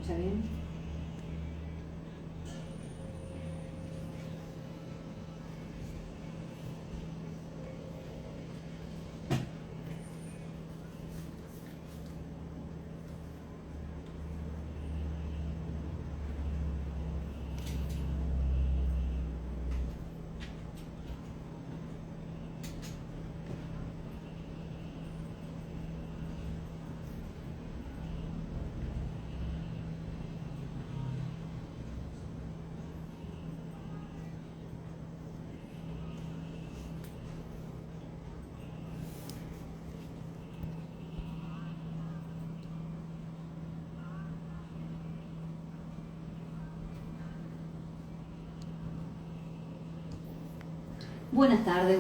escucha bien?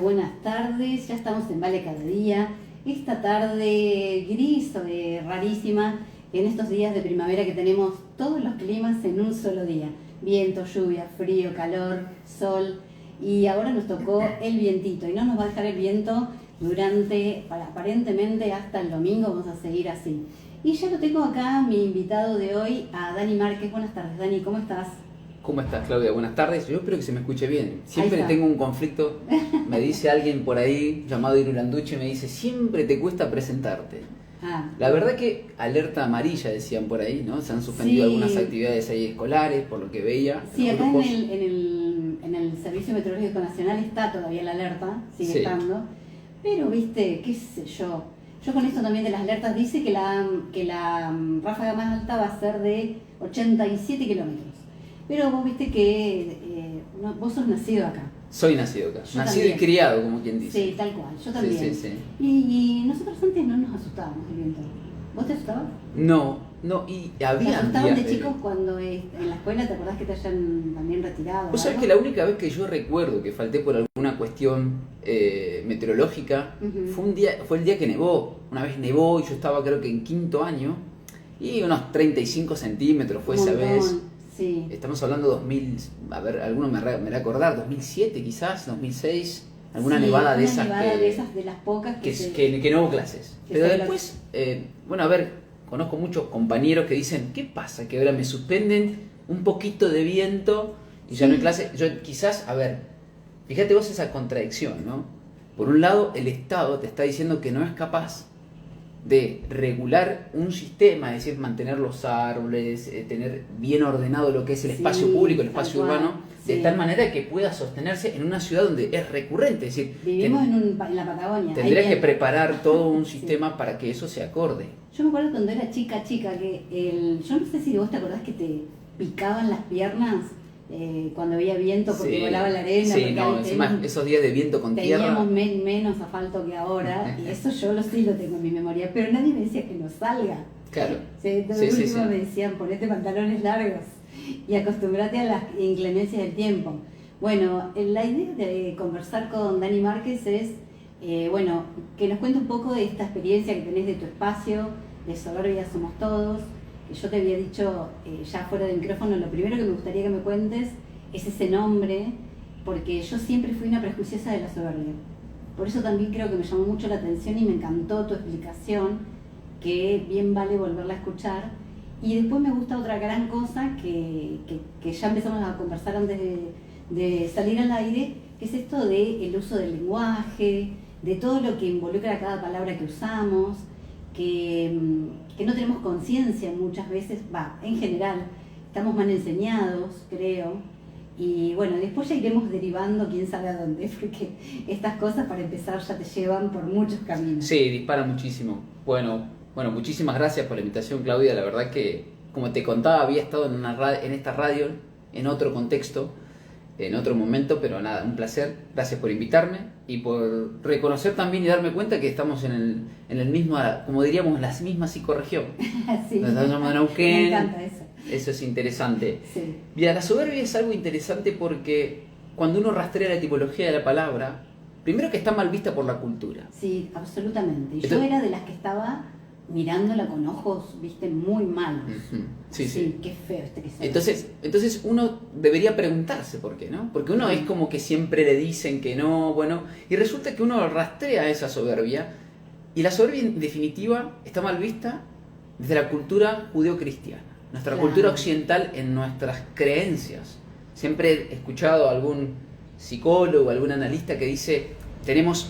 Buenas tardes, ya estamos en Vale Cada Día. Esta tarde gris o rarísima, en estos días de primavera que tenemos todos los climas en un solo día. Viento, lluvia, frío, calor, sol. Y ahora nos tocó el vientito y no nos va a dejar el viento durante, aparentemente hasta el domingo, vamos a seguir así. Y ya lo tengo acá, mi invitado de hoy, a Dani Márquez. Buenas tardes, Dani, ¿cómo estás? ¿Cómo estás, Claudia? Buenas tardes. Yo espero que se me escuche bien. Siempre tengo un conflicto. Me dice alguien por ahí, llamado Irulanduche, me dice, siempre te cuesta presentarte. La verdad que alerta amarilla, decían por ahí, ¿no? Se han suspendido algunas actividades ahí escolares, por lo que veía. Sí, acá en el Servicio Meteorológico Nacional está todavía la alerta, sigue estando. Pero, viste, qué sé yo. Yo con esto también de las alertas dice que la ráfaga más alta va a ser de 87 kilómetros. Pero vos viste que vos sos nacido acá. Soy nacido acá. Yo nacido también. y criado, como quien dice. Sí, tal cual. Yo también. Sí. Y nosotros antes no nos asustábamos del viento. ¿Vos te asustabas? No, y había. ¿Te asustaban de chicos cuando en la escuela te acordás que te hayan también retirado? Vos sabés que la única vez que yo recuerdo que falté por alguna cuestión meteorológica fue el día que nevó. Una vez nevó y yo estaba creo que en quinto año y unos 35 centímetros fue esa vez. Sí. Estamos hablando 2000, a ver, alguno me hará acordar, 2007 quizás, 2006, alguna nevada de esas. De las pocas que no hubo clases. Pero después, bueno, a ver, conozco muchos compañeros que dicen, ¿qué pasa? Que ahora me suspenden un poquito de viento y ya no hay clase. Yo quizás, a ver, fíjate vos esa contradicción, ¿no? Por un lado, el Estado te está diciendo que no es capaz de regular un sistema, es decir, mantener los árboles, tener bien ordenado lo que es el espacio público, el espacio urbano, de tal manera que pueda sostenerse en una ciudad donde es recurrente. Es decir, vivimos en la Patagonia. Tendrías que preparar todo un sistema para que eso se acorde. Yo me acuerdo cuando era chica, que yo no sé si vos te acordás que te picaban las piernas cuando había viento porque volaba la arena. Sí, no, encima esos días de viento con tierra. Teníamos menos asfalto que ahora y eso yo sí lo tengo en mi memoria, pero nadie me decía que no salga. Claro. Entonces me decían, ponete pantalones largos y acostumbrate a las inclemencias del tiempo. Bueno, la idea de conversar con Dani Márquez es, que nos cuente un poco de esta experiencia que tenés de tu espacio, de Soberbia Somos Todos. Yo te había dicho ya fuera del micrófono, lo primero que me gustaría que me cuentes es ese nombre, porque yo siempre fui una prejuiciosa de la soberbia. Por eso también creo que me llamó mucho la atención y me encantó tu explicación, que bien vale volverla a escuchar. Y después me gusta otra gran cosa que ya empezamos a conversar antes de salir al aire, que es esto del uso del lenguaje, de todo lo que involucra cada palabra que usamos, que no tenemos conciencia muchas veces, en general, estamos mal enseñados, creo, y bueno, después ya iremos derivando quién sabe a dónde, porque estas cosas para empezar ya te llevan por muchos caminos. Sí, dispara muchísimo. Bueno, muchísimas gracias por la invitación, Claudia. La verdad que, como te contaba, había estado en esta radio, en otro contexto, en otro momento, pero nada, un placer. Gracias por invitarme y por reconocer también y darme cuenta que estamos en el mismo, como diríamos, la misma psicorregión. Sí, Nos estamos en Neuquén. Me encanta eso. Eso es interesante. Sí. Mira, la soberbia es algo interesante porque cuando uno rastrea la etimología de la palabra, primero que está mal vista por la cultura. Sí, absolutamente. Entonces, yo era de las que estaba mirándola con ojos, viste, muy malos. Sí, qué feo que se Entonces uno debería preguntarse por qué, ¿no? Porque uno es como que siempre le dicen que no, y resulta que uno rastrea esa soberbia, y la soberbia en definitiva está mal vista desde la cultura judeocristiana. nuestra Claro. cultura occidental en nuestras creencias. Siempre he escuchado a algún psicólogo, algún analista que dice, tenemos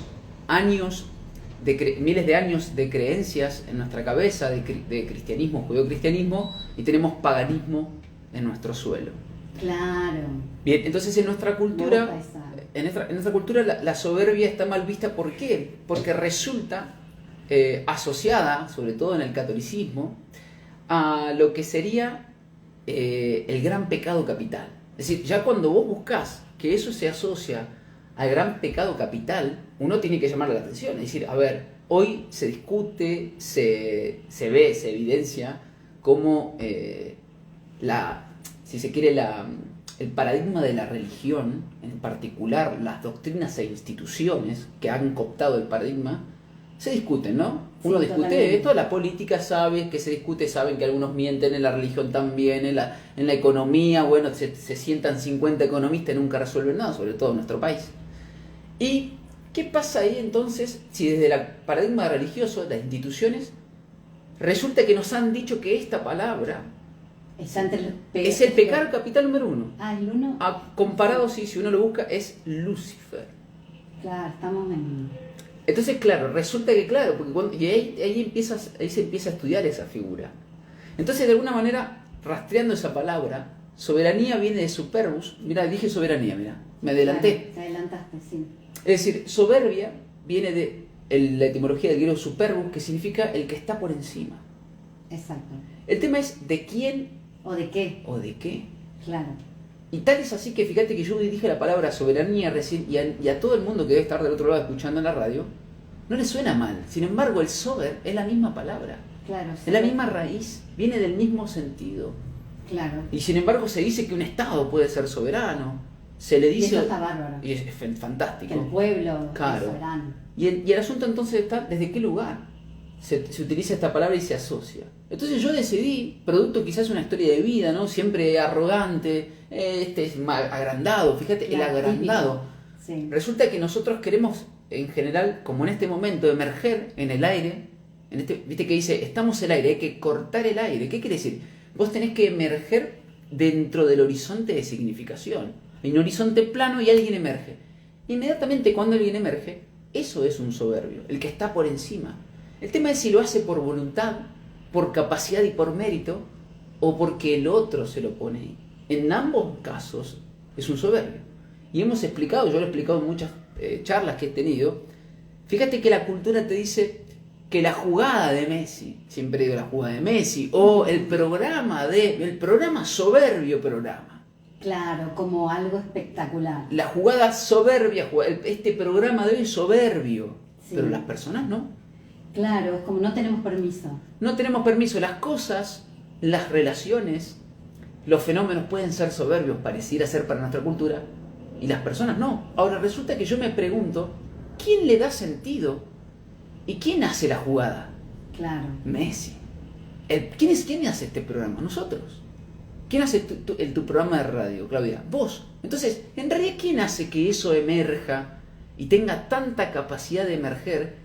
miles de años de creencias en nuestra cabeza, de cristianismo, judeocristianismo, y tenemos paganismo en nuestro suelo. Claro. Bien, entonces en nuestra cultura, Me gusta esa. en nuestra cultura la soberbia está mal vista. ¿Por qué? Porque resulta asociada, sobre todo en el catolicismo, a lo que sería el gran pecado capital. Es decir, ya cuando vos buscás que eso se asocia al gran pecado capital, uno tiene que llamarle la atención. Es decir, a ver, hoy se discute, se ve, se evidencia cómo si se quiere, el paradigma de la religión, en particular las doctrinas e instituciones que han cooptado el paradigma, se discuten, ¿no? Uno Sí, discute totalmente. esto, la política sabe que se discute, saben que algunos mienten, en la religión también, en la economía, bueno, se sientan 50 economistas y nunca resuelven nada, sobre todo en nuestro país. ¿Y qué pasa ahí entonces si desde el paradigma religioso, las instituciones, resulta que nos han dicho que esta palabra Está entre es el pecado capital número 1? Ah, el uno. Comparado, sí, si uno lo busca, es Lucifer. Claro, estamos en... Entonces, claro, resulta que claro, porque ahí se empieza a estudiar esa figura. Entonces, de alguna manera, rastreando esa palabra, soberanía viene de superbus. Mira, dije soberanía, mira, me adelanté. Claro, te adelantaste, sí. Es decir, soberbia viene de la etimología del griego superbus, que significa el que está por encima. Exacto. El tema es de quién ¿O de qué? o de qué. Claro. Y tal es así que fíjate que yo dije la palabra soberanía recién y a todo el mundo que debe estar del otro lado escuchando en la radio, no le suena mal. Sin embargo, el sober es la misma palabra, Claro. es la misma raíz, viene del mismo sentido. Claro. Y sin embargo se dice que un Estado puede ser soberano, se le Y dice... eso está bárbaro. Y es Que fantástico. el pueblo Claro. es soberano. Y el asunto entonces está desde qué lugar se utiliza esta palabra y se asocia. Entonces yo decidí, producto quizás una historia de vida, ¿no? Siempre arrogante, este es agrandado, fíjate, Claro, el agrandado. Sí. Resulta que nosotros queremos, en general, como en este momento, emerger en el aire. Viste que dice, estamos en el aire, hay que cortar el aire. ¿Qué quiere decir? Vos tenés que emerger dentro del horizonte de significación. Hay un horizonte plano y alguien emerge. Inmediatamente cuando alguien emerge, eso es un soberbio, el que está por encima. El tema es si lo hace por voluntad, por capacidad y por mérito, o porque el otro se lo pone ahí. En ambos casos es un soberbio. Y hemos explicado, yo lo he explicado en muchas charlas que he tenido, fíjate que la cultura te dice que la jugada de Messi, siempre digo la jugada de Messi, o el programa soberbio programa. Claro, como algo espectacular. La jugada soberbia, este programa de hoy es soberbio, Sí. pero las personas no. Claro, es como no tenemos permiso. No tenemos permiso. Las cosas, las relaciones, los fenómenos pueden ser soberbios, pareciera ser para nuestra cultura, y las personas no. Ahora resulta que yo me pregunto, ¿quién le da sentido? ¿Y quién hace la jugada? Claro. Messi. ¿Quién hace este programa? Nosotros. ¿Quién hace tu programa de radio, Claudia? Vos. Entonces, en realidad, ¿quién hace que eso emerja y tenga tanta capacidad de emerger,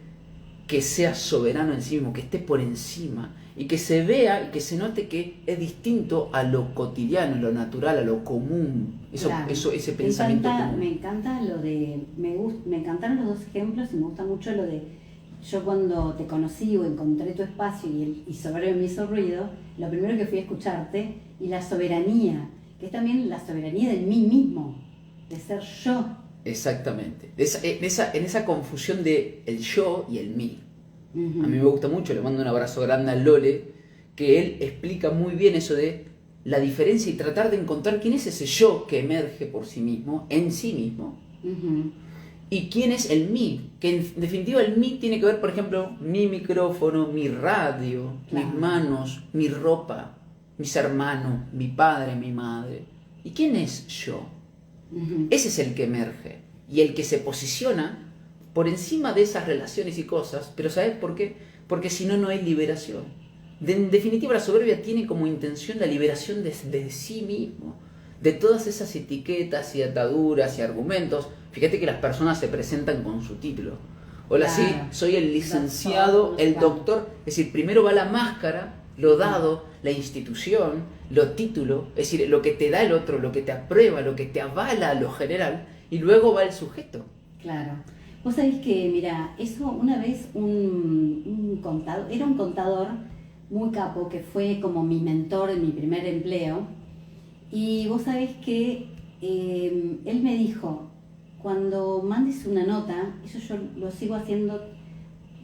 que sea soberano en sí mismo, que esté por encima y que se vea y que se note que es distinto a lo cotidiano, a lo natural, a lo común, Claro. ese pensamiento común? Me encanta lo de... Me encantaron los dos ejemplos y me gusta mucho lo de... Yo cuando te conocí o encontré tu espacio y soberbio me hizo ruido, lo primero que fui a escucharte, y la soberanía, que es también la soberanía de mí mismo, de ser yo. Exactamente. En esa confusión de el yo y el mí. Ujú. A mí me gusta mucho, le mando un abrazo grande al Lole, que él explica muy bien eso de la diferencia y tratar de encontrar quién es ese yo que emerge por sí mismo, en sí mismo, Ujú. y quién es el mí, que en definitiva el mí tiene que ver, por ejemplo, mi micrófono, mi radio, Claro. mis manos, mi ropa, mis hermanos, mi padre, mi madre. ¿Y quién es yo? Ujú. Ese es el que emerge y el que se posiciona por encima de esas relaciones y cosas. Pero ¿sabes por qué? Porque si no, no hay liberación. En definitiva, la soberbia tiene como intención la liberación de sí mismo, de todas esas etiquetas y ataduras y argumentos. Fíjate que las personas se presentan con su título. Hola, Claro. sí, soy el licenciado, Doctor, el claro. doctor. Es decir, primero va la máscara lo dado, la institución, los títulos, es decir, lo que te da el otro, lo que te aprueba, lo que te avala lo general, y luego va el sujeto. Claro. Vos sabés que, mira, eso una vez un contador, era un contador muy capo que fue como mi mentor en mi primer empleo, y vos sabés que él me dijo, cuando mandes una nota, eso yo lo sigo haciendo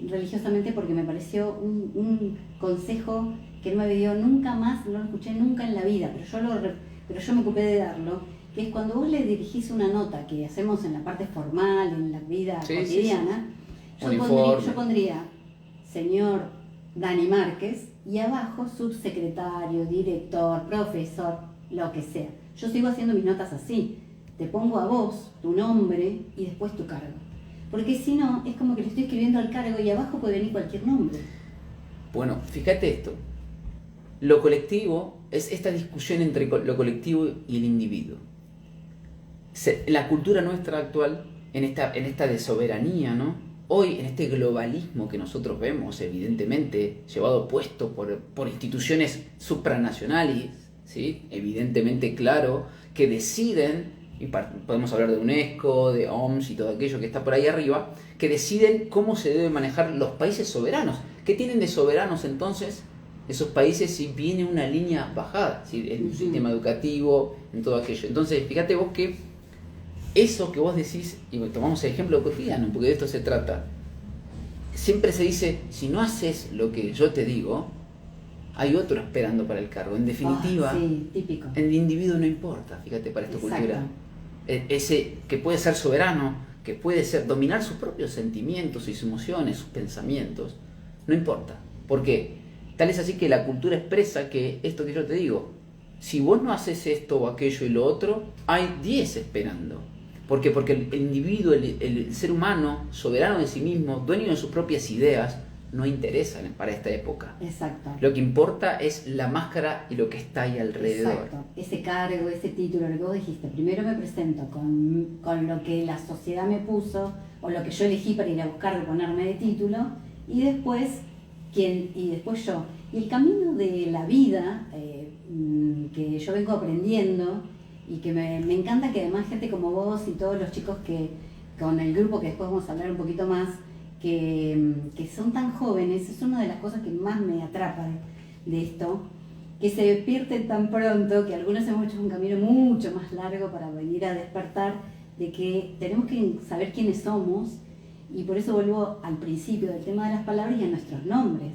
religiosamente porque me pareció un consejo que no me dio nunca más, no lo escuché nunca en la vida, pero yo me ocupé de darlo, que es cuando vos le dirigís una nota que hacemos en la parte formal, en la vida cotidiana, sí. Yo pondría señor Dani Márquez y abajo subsecretario, director, profesor, lo que sea. Yo sigo haciendo mis notas así, te pongo a vos tu nombre y después tu cargo. Porque si no, es como que le estoy escribiendo al cargo y abajo puede venir cualquier nombre. Bueno, fíjate esto. Lo colectivo es esta discusión entre lo colectivo y el individuo. La cultura nuestra actual, en esta de soberanía, ¿no? Hoy, en este globalismo que nosotros vemos, evidentemente, llevado puesto por instituciones supranacionales, ¿sí? Evidentemente, claro, que deciden, y podemos hablar de UNESCO, de OMS y todo aquello que está por ahí arriba, que deciden cómo se deben manejar los países soberanos. ¿Qué tienen de soberanos entonces esos países si viene una línea bajada? ¿Sí? En un sistema educativo, en todo aquello. Entonces, fíjate vos que eso que vos decís, y tomamos el ejemplo cotidiano, porque de esto se trata, siempre se dice, si no haces lo que yo te digo, hay otro esperando para el cargo. En definitiva, sí, típico. El individuo no importa, fíjate, para esta cultura. Ese que puede ser soberano, que puede ser dominar sus propios sentimientos, sus emociones, sus pensamientos, no importa. Porque tal es así que la cultura expresa que esto que yo te digo, si vos no haces esto o aquello y lo otro, hay 10 esperando. ¿Por qué? Porque el individuo, el ser humano, soberano de sí mismo, dueño de sus propias ideas, no interesa para esta época. Exacto. Lo que importa es la máscara y lo que está ahí alrededor. Exacto. Ese cargo, ese título, lo que vos dijiste. Primero me presento con lo que la sociedad me puso o lo que yo elegí para ir a buscar de ponerme de título y después yo. Y el camino de la vida que yo vengo aprendiendo y que me encanta que además gente como vos y todos los chicos que con el grupo que después vamos a hablar un poquito más, que son tan jóvenes, es una de las cosas que más me atrapa de esto, que se despierte tan pronto, que algunos hemos hecho un camino mucho más largo para venir a despertar, de que tenemos que saber quiénes somos, y por eso vuelvo al principio del tema de las palabras y a nuestros nombres.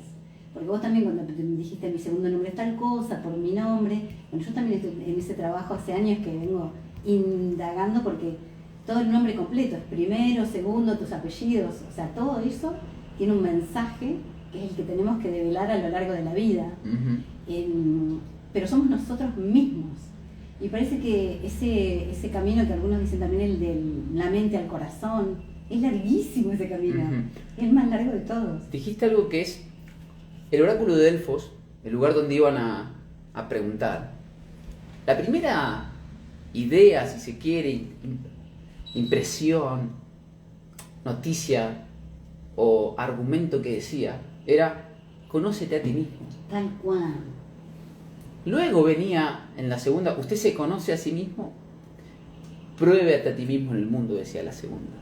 Porque vos también cuando me dijiste mi segundo nombre es tal cosa, por mi nombre, bueno, yo también estoy en ese trabajo hace años que vengo indagando porque todo el nombre completo, es primero, segundo, tus apellidos, o sea, todo eso tiene un mensaje que es el que tenemos que develar a lo largo de la vida. Pero somos nosotros mismos. Y parece que ese camino que algunos dicen también, el de la mente al corazón, es larguísimo ese camino, es el más largo de todos. Dijiste algo que es el oráculo de Delfos, el lugar donde iban a preguntar. La primera idea, si se quiere, impresión, noticia o argumento que decía era: conócete a ti mismo. Tal cual. Luego venía en la segunda: usted se conoce a sí mismo, pruébate a ti mismo en el mundo, decía la segunda.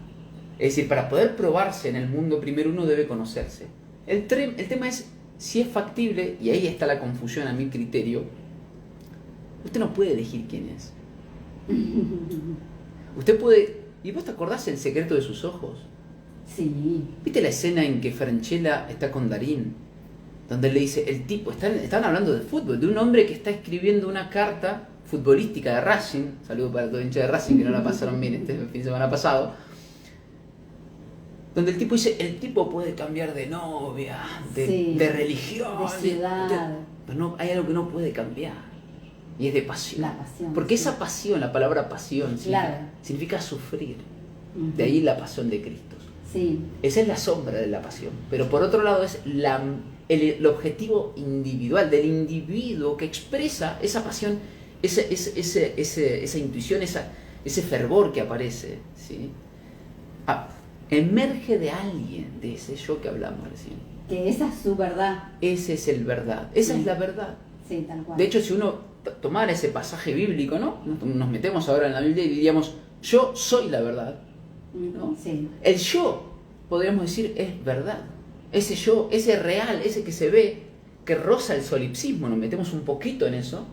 Es decir, para poder probarse en el mundo, primero uno debe conocerse. El tema es si es factible, y ahí está la confusión a mi criterio. Usted no puede elegir quién es. Usted puede... ¿Y vos te acordás El secreto de sus ojos? Sí. ¿Viste la escena en que Franchella está con Darín? Donde le dice, el tipo, están hablando de fútbol, de un hombre que está escribiendo una carta futbolística de Racing, saludo para todo hincha de Racing que no la pasaron bien este fin de semana pasado, donde el tipo dice, el tipo puede cambiar de novia, de religión, de ciudad, pero no, hay algo que no puede cambiar. Y es de pasión. La pasión. Porque esa pasión, la palabra pasión, significa sufrir. De ahí la pasión de Cristo. Sí. Esa es la sombra de la pasión. Pero por otro lado es el objetivo individual, del individuo que expresa esa pasión, esa intuición, ese fervor que aparece. ¿Sí? Emerge de alguien, de ese yo que hablamos recién. Que esa es su verdad. Ese es el verdad, esa es la verdad. Sí, tal cual. De hecho, si uno tomara ese pasaje bíblico, ¿no? Nos metemos ahora en la Biblia y diríamos, yo soy la verdad, ¿no? Sí. El yo, podríamos decir, es verdad. Ese yo, ese real, ese que se ve, que roza el solipsismo, nos metemos un poquito en eso,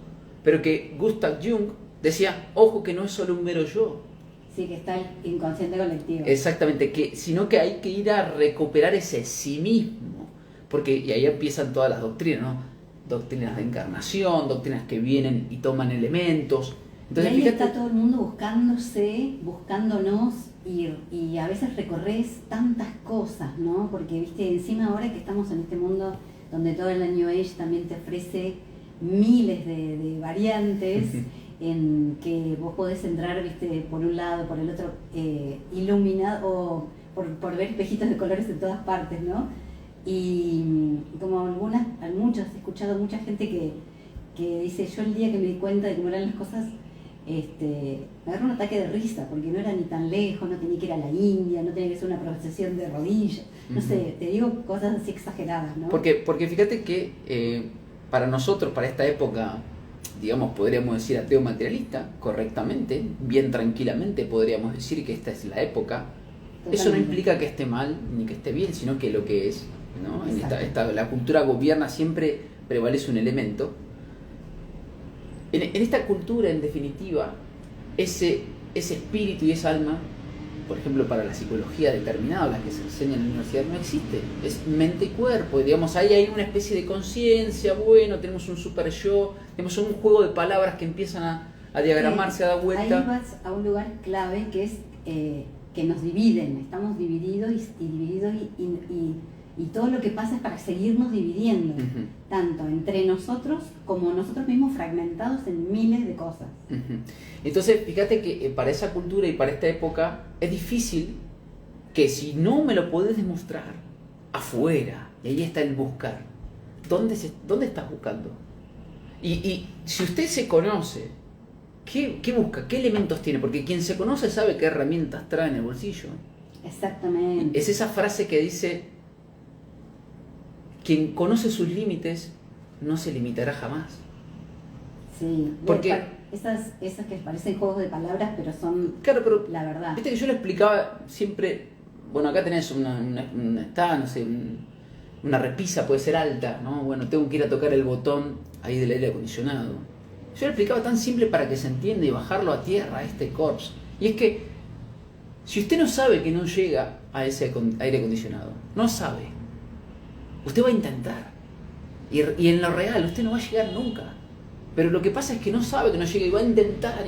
pero que Gustav Jung decía, ojo que no es solo un mero yo. Sí, que está el inconsciente colectivo. Exactamente, sino que hay que ir a recuperar ese sí mismo, porque y ahí empiezan todas las doctrinas, ¿no? Doctrinas de encarnación, doctrinas que vienen y toman elementos. Entonces, y ahí fíjate, está todo el mundo buscándonos y a veces recorres tantas cosas, ¿no? Porque, viste, encima ahora que estamos en este mundo donde todo el New Age también te ofrece miles de variantes en que vos podés entrar, viste, por un lado, por el otro, iluminado, o por ver espejitos de colores en todas partes, ¿no? Y como muchos, he escuchado mucha gente que dice, yo el día que me di cuenta de cómo eran las cosas, me agarró un ataque de risa, porque no era ni tan lejos, no tenía que ir a la India, no tenía que ser una procesión de rodillas, no sé, te digo cosas así exageradas, ¿no? Porque fíjate que para nosotros, para esta época, digamos, podríamos decir ateo materialista, correctamente, bien tranquilamente podríamos decir que esta es la época. Totalmente. Eso no implica que esté mal ni que esté bien, sino que lo que es, ¿no? En la cultura gobierna, siempre prevalece un elemento. En esta cultura, en definitiva, ese espíritu y esa alma, por ejemplo, para la psicología determinada, la que se enseña en la universidad, no existe. Es mente y cuerpo. Digamos, ahí hay una especie de conciencia, bueno, tenemos un super yo, tenemos un juego de palabras que empiezan a diagramarse, a dar vuelta. Ahí vas a un lugar clave que es que nos dividen, estamos divididos y todo lo que pasa es para seguirnos dividiendo, tanto entre nosotros como nosotros mismos fragmentados en miles de cosas. Entonces, fíjate que para esa cultura y para esta época es difícil que si no me lo podés demostrar afuera, y ahí está el buscar, ¿dónde estás buscando? Y si usted se conoce, ¿qué busca? ¿Qué elementos tiene? Porque quien se conoce sabe qué herramientas trae en el bolsillo. Exactamente. Es esa frase que dice, quien conoce sus límites no se limitará jamás. Sí, porque esas que parecen juegos de palabras, pero son la verdad. Viste que yo le explicaba siempre, bueno, acá tenés una repisa, puede ser alta, ¿no? Bueno, tengo que ir a tocar el botón ahí del aire acondicionado. Yo le explicaba tan simple para que se entienda y bajarlo a tierra, a este corps. Y es que, si usted no sabe que no llega a ese aire acondicionado, no sabe, usted va a intentar. Y en lo real, usted no va a llegar nunca. Pero lo que pasa es que no sabe que no llega y va a intentar.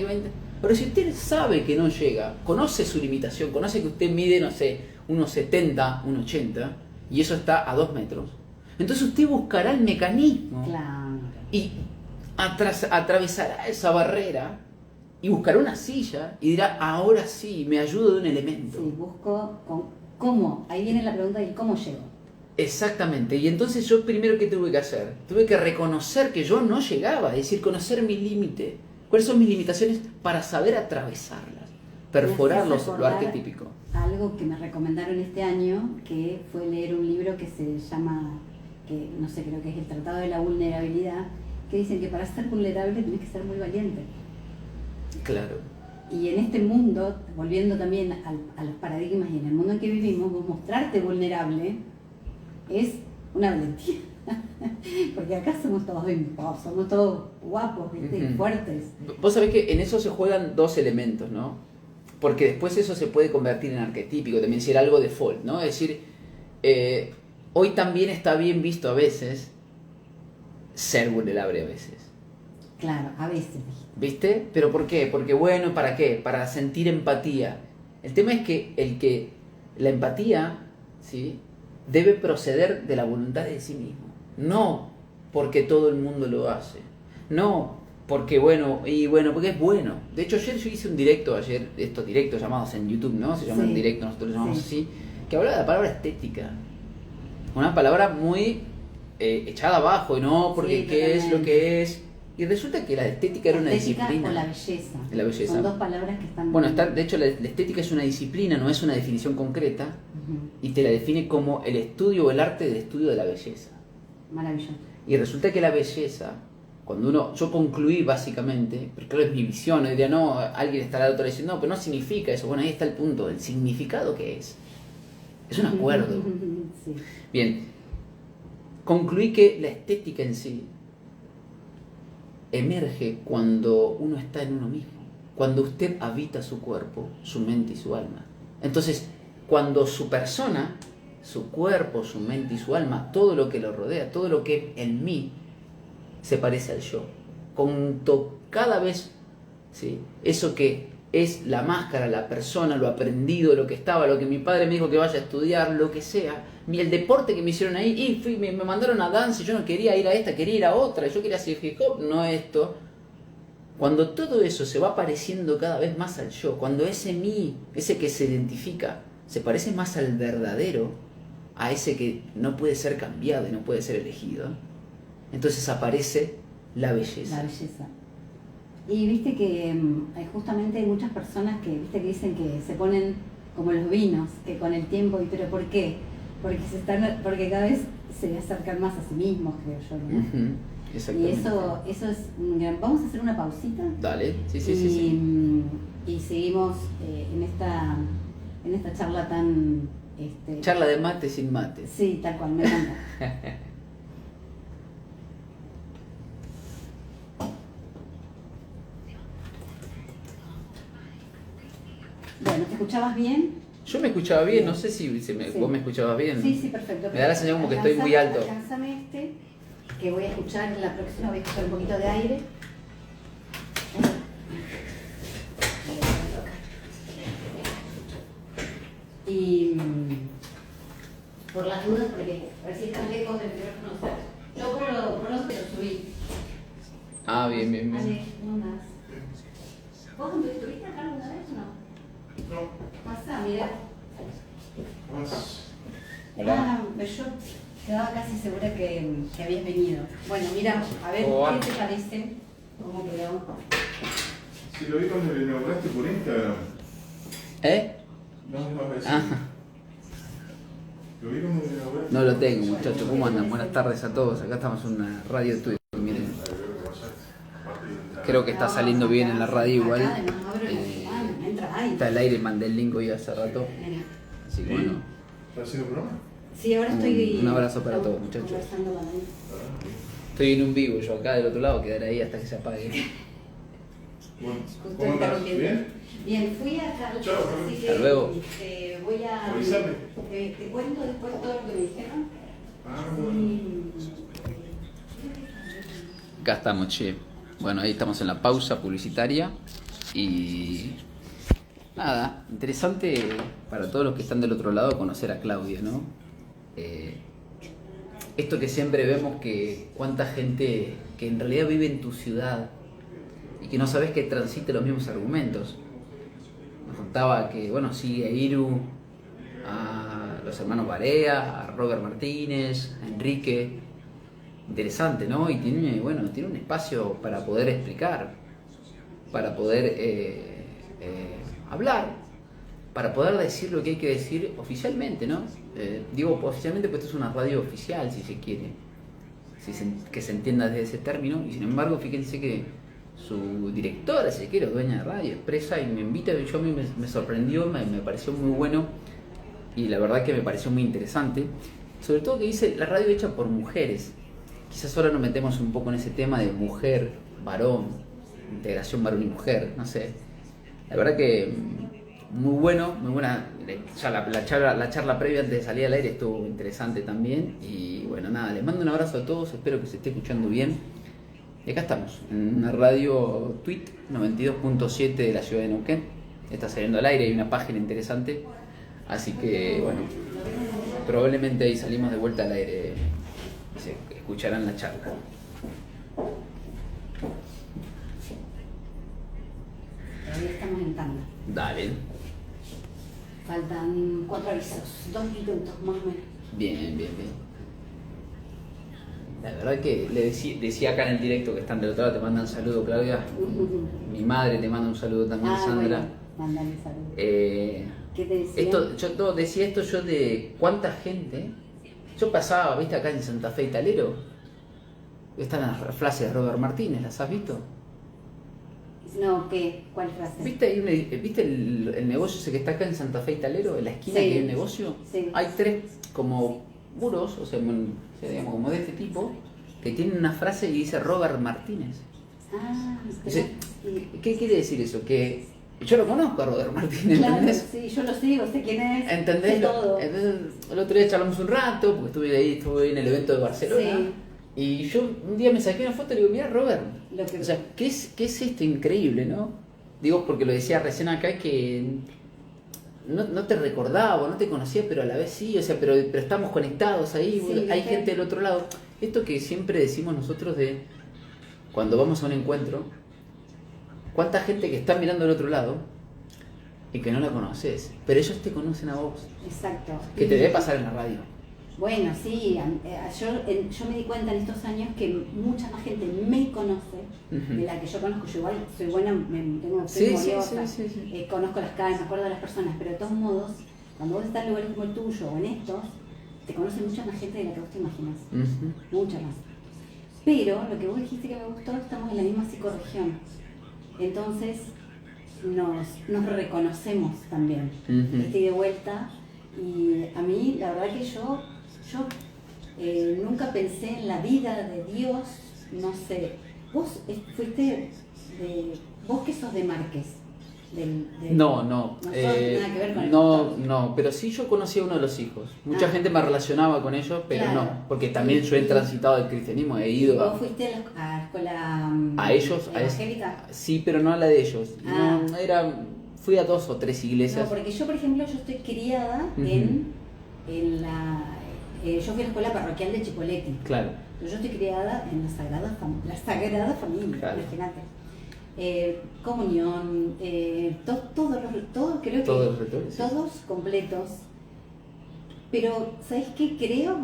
Pero si usted sabe que no llega, conoce su limitación, conoce que usted mide, no sé, unos 70, unos 80, y eso está a 2 metros, entonces usted buscará el mecanismo. Claro. Y atravesará esa barrera y buscará una silla y dirá, ahora sí, me ayudo de un elemento. Sí, busco cómo. Ahí viene la pregunta de cómo llego. Exactamente, y entonces yo primero, ¿qué tuve que hacer? Tuve que reconocer que yo no llegaba, es decir, conocer mi límite. ¿Cuáles son mis limitaciones? Para saber atravesarlas, perforar lo arquetípico. Algo que me recomendaron este año, que fue leer un libro que se llama, que no sé, creo que es el Tratado de la Vulnerabilidad, que dicen que para ser vulnerable tenés que ser muy valiente. Claro. Y en este mundo, volviendo también a los paradigmas y en el mundo en que vivimos, vos mostrarte vulnerable es una valentía. Porque acá somos todos guapos, ¿viste? Fuertes. Vos sabés que en eso se juegan dos elementos, ¿no? Porque después eso se puede convertir en arquetípico, también ser algo default, ¿no? Es decir, hoy también está bien visto a veces ser vulnerable a veces. Claro, a veces. ¿Viste? ¿Pero por qué? Porque bueno, ¿para qué? Para sentir empatía. El tema es que la empatía, ¿sí?, debe proceder de la voluntad de sí mismo. No porque todo el mundo lo hace. No porque porque es bueno. De hecho, ayer yo hice un directo, estos directos llamados en YouTube, ¿no? Se llaman directo, nosotros lo llamamos así, que hablaba de la palabra estética. Una palabra muy echada abajo, ¿no? Porque ¿qué es lo que es? Y resulta que la estética era una disciplina. O la belleza. La belleza. Son dos palabras que están... Bueno, de hecho la estética es una disciplina, no es una definición concreta, y te la define como el estudio o el arte del estudio de la belleza. Maravilloso. Y resulta que la belleza, cuando yo concluí básicamente, pero claro, es mi visión, no diría, no, alguien estará al otro lado diciendo, no, pero no significa eso. Bueno, ahí está el punto, el significado que es. Es un acuerdo. Sí. Bien, concluí que la estética en sí emerge cuando uno está en uno mismo, cuando usted habita su cuerpo, su mente y su alma. Entonces, cuando su persona, su cuerpo, su mente y su alma, todo lo que lo rodea, todo lo que en mí se parece al yo, cuanto cada vez, ¿sí?, eso que es la máscara, la persona, lo aprendido, lo que estaba, lo que mi padre me dijo que vaya a estudiar, lo que sea, el deporte que me hicieron ahí, y me mandaron a danza y yo no quería ir a esta, quería ir a otra, yo quería hacer hip hop, no esto. Cuando todo eso se va pareciendo cada vez más al yo, cuando ese mí, ese que se identifica, se parece más al verdadero, a ese que no puede ser cambiado y no puede ser elegido, entonces aparece la belleza. La belleza. Y viste que justamente hay muchas personas que, viste, que dicen que se ponen como los vinos, que con el tiempo, ¿pero por qué? Porque cada vez se acercan más a sí mismos, creo yo, ¿no? Y eso es un gran... Vamos a hacer una pausita. Dale, sí. Y seguimos en esta charla tan... Charla de mate sin mate. Sí, tal cual, me encanta. Bueno, ¿te escuchabas bien? Yo me escuchaba bien, no sé si Sí. vos me escuchabas bien. Sí, perfecto. Me da la señal como que estoy muy alto. Alcánzame que voy a escuchar en la próxima, voy a escuchar un poquito de aire. Y por las dudas, porque a ver si están lejos del micrófono, o sea, yo por lo subí. Ah, bien. Ale, ¿cómo andás? ¿Vos estuviste acá alguna vez o no? No. Pasa, mira. Hola. Yo quedaba casi segura que habías venido. Bueno, mira, a ver, ¿Cómo va? ¿qué te parece? ¿Cómo quedó? Si lo vi cuando lo inauguraste por Instagram. No me vas a decir. Ajá. Lo vi cuando lo inauguraste. No lo tengo, muchachos. ¿Cómo andan? Buenas tardes a todos. Acá estamos en una radio tuya. Miren, creo que está saliendo bien en la radio igual. Acá además abro la ventana, entra aire. Está el aire, mandé el link hoy hace rato. Mira. Así que bueno, ¿Estás haciendo programa? Sí, ahora estoy... Un abrazo para todos, muchachos. Conversando con él. estoy en un vivo yo acá del otro lado, quedaré ahí hasta que se apague. Bueno, Justo ¿cómo andás? interrumpiendo. ¿Bien? Bien, fui a Carlos, Chao, así que hasta luego. Voy a... Avísame. Te cuento después todo lo que me dijeron. Ah, bueno. Acá estamos, che. Bueno, ahí estamos en la pausa publicitaria. Y nada, interesante para todos los que están del otro lado conocer a Claudia, ¿no? Esto que siempre vemos, que cuánta gente que en realidad vive en tu ciudad y que no sabes que transite los mismos argumentos. Nos contaba que, bueno, sigue a Iru, a los hermanos Barea, a Robert Martínez, a Enrique. Interesante, ¿no? Y tiene un espacio para poder explicar, para poder hablar, para poder decir lo que hay que decir oficialmente, ¿no? Digo oficialmente porque esto es una radio oficial, si se quiere, que se entienda desde ese término, y sin embargo, fíjense que su directora, si se quiere, dueña de radio, expresa y me invita, y yo a mí me sorprendió, me pareció muy bueno, y la verdad que me pareció muy interesante, sobre todo que dice la radio hecha por mujeres. Quizás ahora nos metemos un poco en ese tema de mujer, varón, integración varón y mujer, no sé. La verdad que muy buena. Ya la charla previa antes de salir al aire estuvo interesante también. Y bueno, nada, les mando un abrazo a todos, espero que se esté escuchando bien. Y acá estamos, en una radio Tweet 92.7 de la ciudad de Neuquén. Está saliendo al aire, hay una página interesante. Así que bueno, probablemente ahí salimos de vuelta al aire. Se escucharán la charla. Todavía estamos en tanda. Dale. Faltan 4 avisos, 2 minutos más o menos. Bien. La verdad que le decía acá en el directo que están del otro lado, te mandan un saludo, Claudia. Mi madre te manda un saludo también, Sandra. Bueno, mándale saludos. ¿Qué te decía? Yo decía esto yo de cuánta gente. Yo pasaba, viste, acá en Santa Fe Italero. Están las frases de Robert Martínez, ¿las has visto? No, ¿qué? ¿Cuál frase? ¿Viste el negocio ese que está acá en Santa Fe Italero? En la esquina Sí. que hay un negocio. Sí. Hay 3 como muros, o sea, digamos, como de este tipo, que tienen una frase y dice Robert Martínez. Ah, Dice, sí. ¿qué quiere decir eso? Que yo lo conozco a Robert Martínez, Claro, ¿entendés? sí, yo lo sigo, sé quién es. ¿Entendés? Sé todo. Entonces, el otro día charlamos un rato, porque estuve en el evento de Barcelona. Sí. Y yo un día me saqué una foto y le digo, mira Robert, Lo que- o sea, ¿qué es esto increíble, no? Digo, porque lo decía recién acá que no te recordaba, no te conocía, pero a la vez sí, o sea, pero estamos conectados ahí, Sí, hay ¿viste? gente del otro lado. Esto que siempre decimos nosotros de cuando vamos a un encuentro, cuánta gente que está mirando al otro lado y que no la conoces, pero ellos te conocen a vos, Exacto. que te debe pasar en la radio. Bueno, sí, yo me di cuenta en estos años que mucha más gente me conoce Ujú. de la que yo conozco. Yo igual soy buena, tengo Sí, memoriosa, sí. conozco las caras, me acuerdo de las personas, pero de todos modos, cuando vos estás en lugares como el tuyo o en estos, te conoce mucha más gente de la que vos te imaginas. Ujú. Mucha más. Pero lo que vos dijiste que me gustó, estamos en la misma psicorregión. Entonces nos reconocemos también. Ujú. Estoy de vuelta y a mí la verdad que yo nunca pensé en la vida de Dios, no sé. Vos fuiste vos que sos de Márquez. No. No sos nada que ver con el No, pastor. no, pero sí yo conocí a uno de los hijos. Mucha Ah. gente me relacionaba con ellos, pero Claro. no, porque también yo he transitado el cristianismo, he ido ¿Vos fuiste a la escuela a ellos, evangélica? sí, pero no a la de ellos. Ah. No, fui a 2 o 3 iglesias. No, porque yo, por ejemplo, yo estoy criada Ujú. en la... yo fui a la escuela parroquial de Chipoleti. Claro. Pero yo estoy criada en la Sagrada Familia, Claro. imagínate. Comunión, todos creo que Todos los rectores, sí. todos completos. Pero, ¿sabes qué? Creo,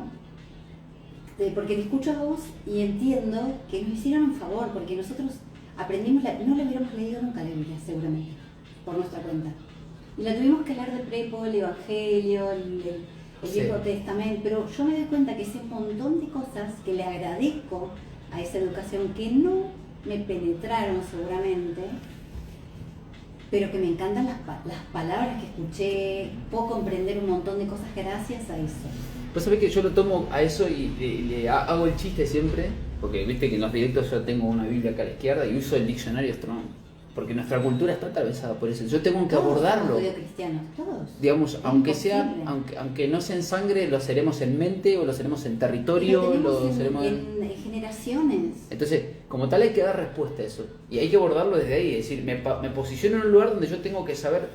porque te escucho a vos y entiendo que nos hicieron un favor, porque nosotros aprendimos, no la hubiéramos leído nunca la Biblia, seguramente, por nuestra cuenta. Y la tuvimos que leer de prepo, el Evangelio, el Sí. Viejo Testamento, pero yo me doy cuenta que sé un montón de cosas que le agradezco a esa educación que no me penetraron seguramente, pero que me encantan las palabras que escuché, puedo comprender un montón de cosas gracias a eso. Pues sabés que yo lo tomo a eso y le hago el chiste siempre, porque viste que en los directos yo tengo una Biblia acá a la izquierda y uso el diccionario Strong, porque nuestra cultura está atravesada por eso. Yo tengo que Todos abordarlo. somos judeocristianos, todos. Digamos, Es aunque sea, imposible. aunque no sea en sangre, lo seremos en mente o lo seremos en territorio, Lo tenemos lo seremos en generaciones. Entonces, como tal hay que dar respuesta a eso. Y hay que abordarlo desde ahí, es decir, me posiciono en un lugar donde yo tengo que saber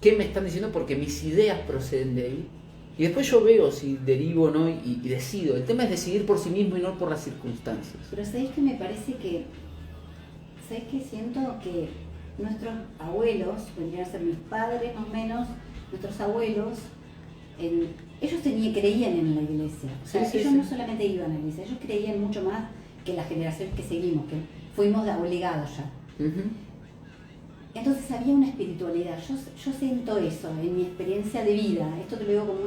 qué me están diciendo porque mis ideas proceden de ahí. Y después yo veo si derivo o no y decido. El tema es decidir por sí mismo y no por las circunstancias. Pero ¿sabés que me parece que... ¿Sabés que siento que nuestros abuelos, vendrían a ser mis padres más o menos, nuestros abuelos, ellos creían en la iglesia? O sea, Sí, ellos sí. no solamente iban a la iglesia, ellos creían mucho más que las generaciones que seguimos, que fuimos obligados ya. Ujú. Entonces había una espiritualidad, yo siento eso en mi experiencia de vida, esto te lo digo como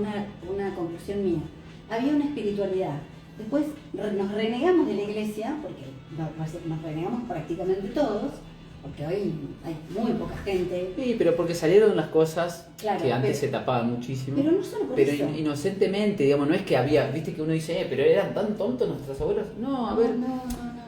una conclusión mía. Había una espiritualidad. Después nos renegamos de la iglesia, porque nos renegamos prácticamente todos, porque hoy hay muy poca gente. Sí, pero porque salieron las cosas Claro, que antes pero- se tapaban muchísimo. Pero no solo por Pero eso. inocentemente, digamos, no es que había, viste que uno dice, pero eran tan tontos nuestros abuelos. No, a ver, No.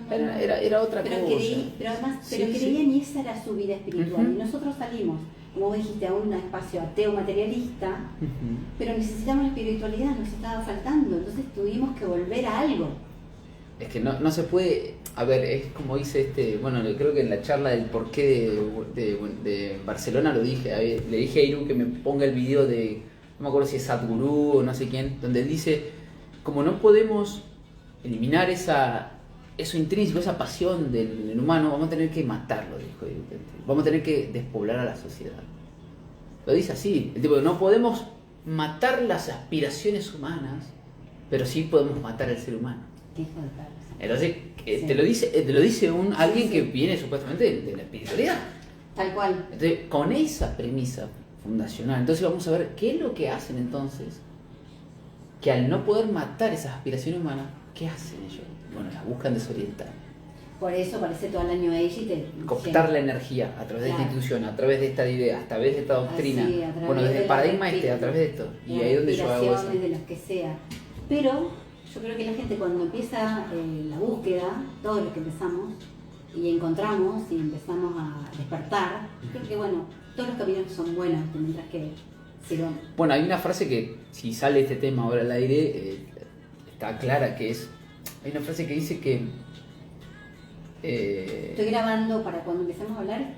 era otra Pero cosa. pero además, Sí, creían y esa era su vida espiritual. Ujú. Y nosotros salimos, como vos dijiste, a un espacio ateo materialista, Ujú. pero necesitamos la espiritualidad, nos estaba faltando, entonces tuvimos que volver a algo. Es que no se puede, a ver, es como dice bueno, creo que en la charla del porqué de Barcelona lo dije, le dije a Iru que me ponga el video no me acuerdo si es Sadhguru o no sé quién, donde él dice, como no podemos eliminar eso intrínseco, esa pasión del humano, vamos a tener que matarlo, dijo Iru, vamos a tener que despoblar a la sociedad. Lo dice así, el tipo, no podemos matar las aspiraciones humanas, pero sí podemos matar al ser humano. Qué hijo de perra. Entonces, Sí. te lo dice alguien Sí. que viene supuestamente de la espiritualidad. Tal cual. Entonces, con esa premisa fundacional, entonces vamos a ver qué es lo que hacen entonces, que al no poder matar esas aspiraciones humanas, ¿qué hacen ellos? Bueno, las buscan desorientar. Por eso aparece todo el año Age y te... Cooptar la energía a través de esta Claro. institución, a través de esta idea, a través de esta doctrina. Así, a través Bueno, desde de el la paradigma doctrina, a través de esto. Y las ahí es donde yo hago eso. inspiraciones, de los que sea. Pero yo creo que la gente cuando empieza la búsqueda, todos los que empezamos, y encontramos y empezamos a despertar, creo que bueno, todos los caminos son buenos, mientras que sigan. Bueno, hay una frase que, si sale este tema ahora al aire, está clara, que es... Hay una frase que dice que... Estoy grabando para cuando empecemos a hablar,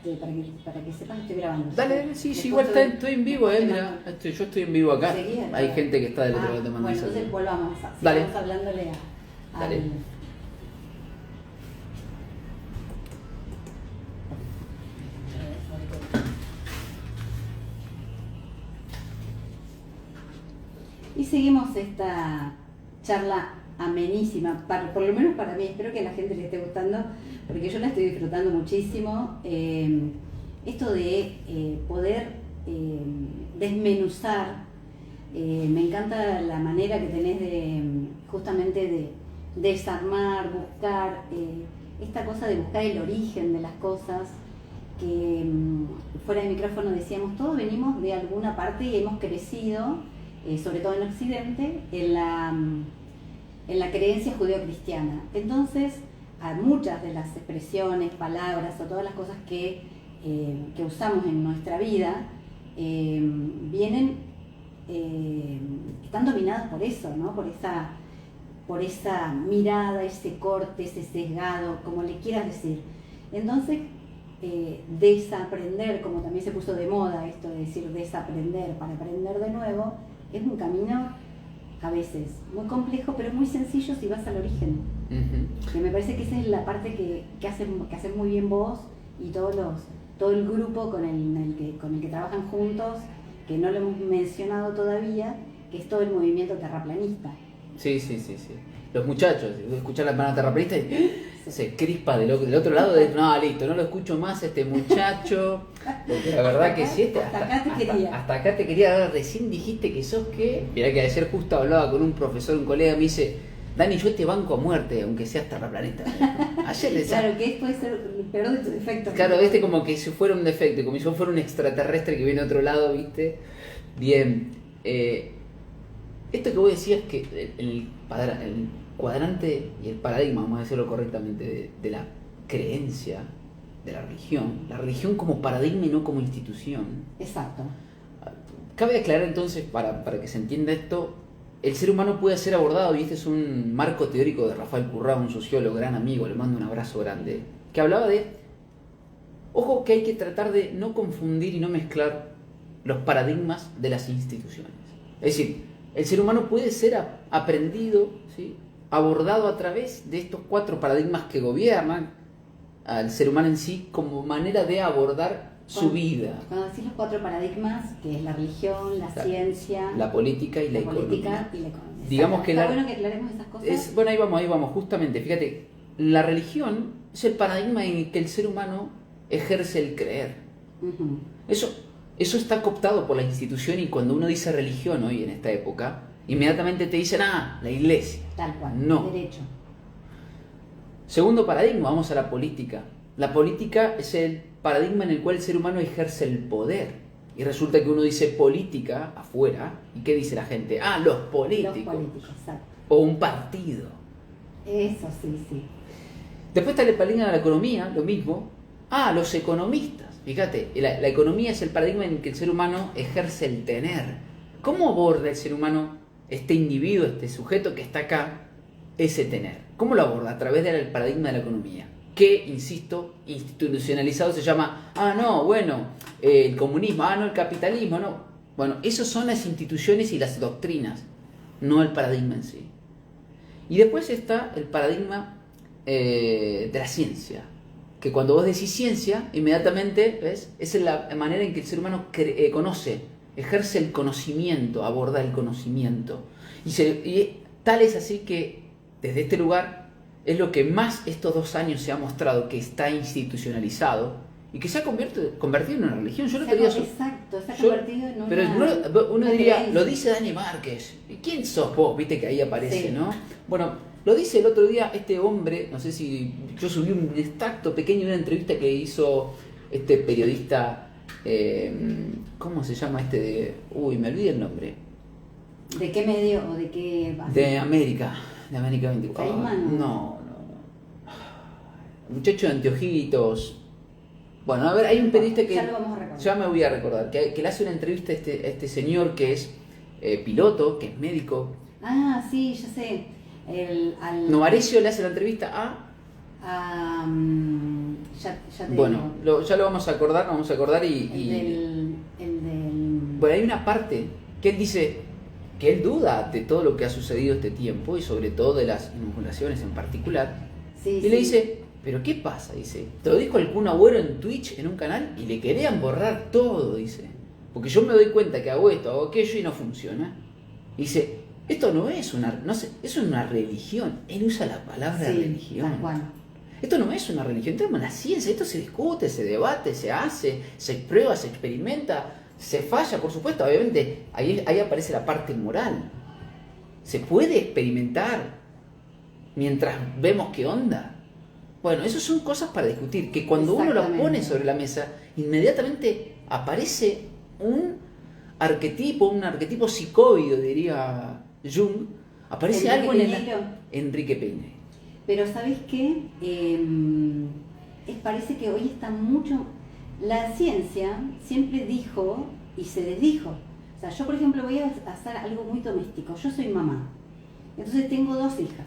para que sepan que estoy grabando. Dale, sí, Después igual te- estoy en vivo, te mira. mando. Yo estoy en vivo acá. Seguí, Hay acá. gente que está del otro lado de Bueno, mandando entonces volvamos, Dale. sigamos hablándole Dale. Y seguimos esta charla amenísima, por lo menos para mí, espero que a la gente le esté gustando, porque yo la estoy disfrutando muchísimo. Esto de poder desmenuzar, me encanta la manera que tenés de justamente de desarmar, buscar, esta cosa de buscar el origen de las cosas, que fuera de micrófono decíamos, todos venimos de alguna parte y hemos crecido, sobre todo en Occidente, en la creencia judeo-cristiana. Entonces, a muchas de las expresiones, palabras o todas las cosas que usamos en nuestra vida están dominadas por eso, ¿no? Por esa mirada, ese corte, ese sesgado, como le quieras decir. Entonces, desaprender, como también se puso de moda esto de decir desaprender para aprender de nuevo, es un camino a veces muy complejo, pero muy sencillo si vas al origen. Ujú. Que me parece que esa es la parte que haces muy bien vos y todo el grupo con el que trabajan juntos, que no lo hemos mencionado todavía, que es todo el movimiento terraplanista. Sí. Los muchachos, escuchar la palabra terraplanista y se crispa del otro lado. No, listo, no lo escucho más este muchacho. Porque la verdad que sí, hasta acá te quería. Ahora recién dijiste que sos que. Mirá que ayer justo hablaba con un profesor, un colega, me dice: Dani, yo te banco a muerte, aunque seas terraplanista. Ayer decía. Claro, que puede ser el peor de tus defectos. Claro, viste, como que si fuera un defecto, como si yo fuera un extraterrestre que viene de otro lado, viste. Bien. Esto que vos decías que el cuadrante y el paradigma, vamos a decirlo correctamente, de la creencia, de la religión como paradigma y no como institución. Exacto. Cabe aclarar entonces, para que se entienda esto, el ser humano puede ser abordado, y este es un marco teórico de Rafael Currao, un sociólogo, gran amigo, le mando un abrazo grande, que hablaba de, ojo que hay que tratar de no confundir y no mezclar los paradigmas de las instituciones. Es decir, el ser humano puede ser aprendido, ¿sí?, abordado a través de estos 4 paradigmas que gobiernan al ser humano en sí como manera de abordar su vida. Cuando decís los 4 paradigmas, que es la religión, la ciencia, la política y la política economía. y la economía. Digamos que Está la- bueno que aclaremos esas cosas. Bueno, ahí vamos, justamente, fíjate, la religión es el paradigma en el que el ser humano ejerce el creer. Ujú. Eso está cooptado por la institución, y cuando uno dice religión hoy en esta época, inmediatamente te dicen, la iglesia. Tal cual, No. derecho. Segundo paradigma, vamos a la política. La política es el paradigma en el cual el ser humano ejerce el poder. Y resulta que uno dice política afuera, ¿y qué dice la gente? Los políticos. Los políticos, exacto. O un partido. Eso sí. Después está el paradigma de la economía, lo mismo. Los economistas. Fíjate, la economía es el paradigma en el que el ser humano ejerce el tener. ¿Cómo aborda el ser humano, este individuo, este sujeto que está acá, ese tener? ¿Cómo lo aborda? A través del paradigma de la economía. Que, insisto, institucionalizado se llama, el comunismo, no, el capitalismo, no. Bueno, esas son las instituciones y las doctrinas, no el paradigma en sí. Y después está el paradigma de la ciencia, que cuando vos decís ciencia, inmediatamente, ¿ves?, esa es la manera en que el ser humano conoce, ejerce el conocimiento, aborda el conocimiento. Y tal es así que desde este lugar, es lo que más estos 2 años se ha mostrado que está institucionalizado y que se ha convertido en una religión. Yo lo quería... Exacto, se ha convertido en una... Pero uno una diría, creencia. lo dice Dani Márquez. ¿Y quién sos vos? Viste que ahí aparece, Sí. ¿no? Bueno, lo dice el otro día este hombre, no sé si yo subí un extracto pequeño de una entrevista que hizo este periodista, ¿cómo se llama este de...? Uy, me olvidé el nombre. ¿De qué medio o de qué base? De América 24. Feynman. No. Muchacho de anteojitos. Bueno, a ver, hay un periodista que... Ya lo vamos a recordar. Ya me voy a recordar, que le hace una entrevista a este señor que es piloto, que es médico. Ah, sí, ya sé. Novarecio le hace la entrevista ya te bueno, digo. ya lo vamos a acordar y... El del... Bueno, hay una parte que él dice que él duda de todo lo que ha sucedido este tiempo y sobre todo de las inoculaciones en particular. Sí, Y le dice, ¿pero qué pasa? Dice, te lo dijo el Kun Agüero en Twitch, en un canal, y le querían borrar todo, dice. Porque yo me doy cuenta que hago esto, hago aquello y no funciona. Y dice, esto no es una, no sé, eso es una religión. Él usa la palabra Sí, religión. tal cual. Esto no es una religión, tenemos la ciencia, esto se discute, se debate, se hace, se prueba, se experimenta, se falla, por supuesto, obviamente, ahí aparece la parte moral. Se puede experimentar mientras vemos qué onda. Bueno, eso son cosas para discutir, que cuando uno las pone sobre la mesa, inmediatamente aparece un arquetipo psicoide, diría Jung, aparece algo en Enrique Peña. Pero ¿sabés qué? Parece que hoy está mucho... La ciencia siempre dijo y se desdijo. O sea, yo por ejemplo voy a hacer algo muy doméstico. Yo soy mamá. Entonces tengo 2 hijas.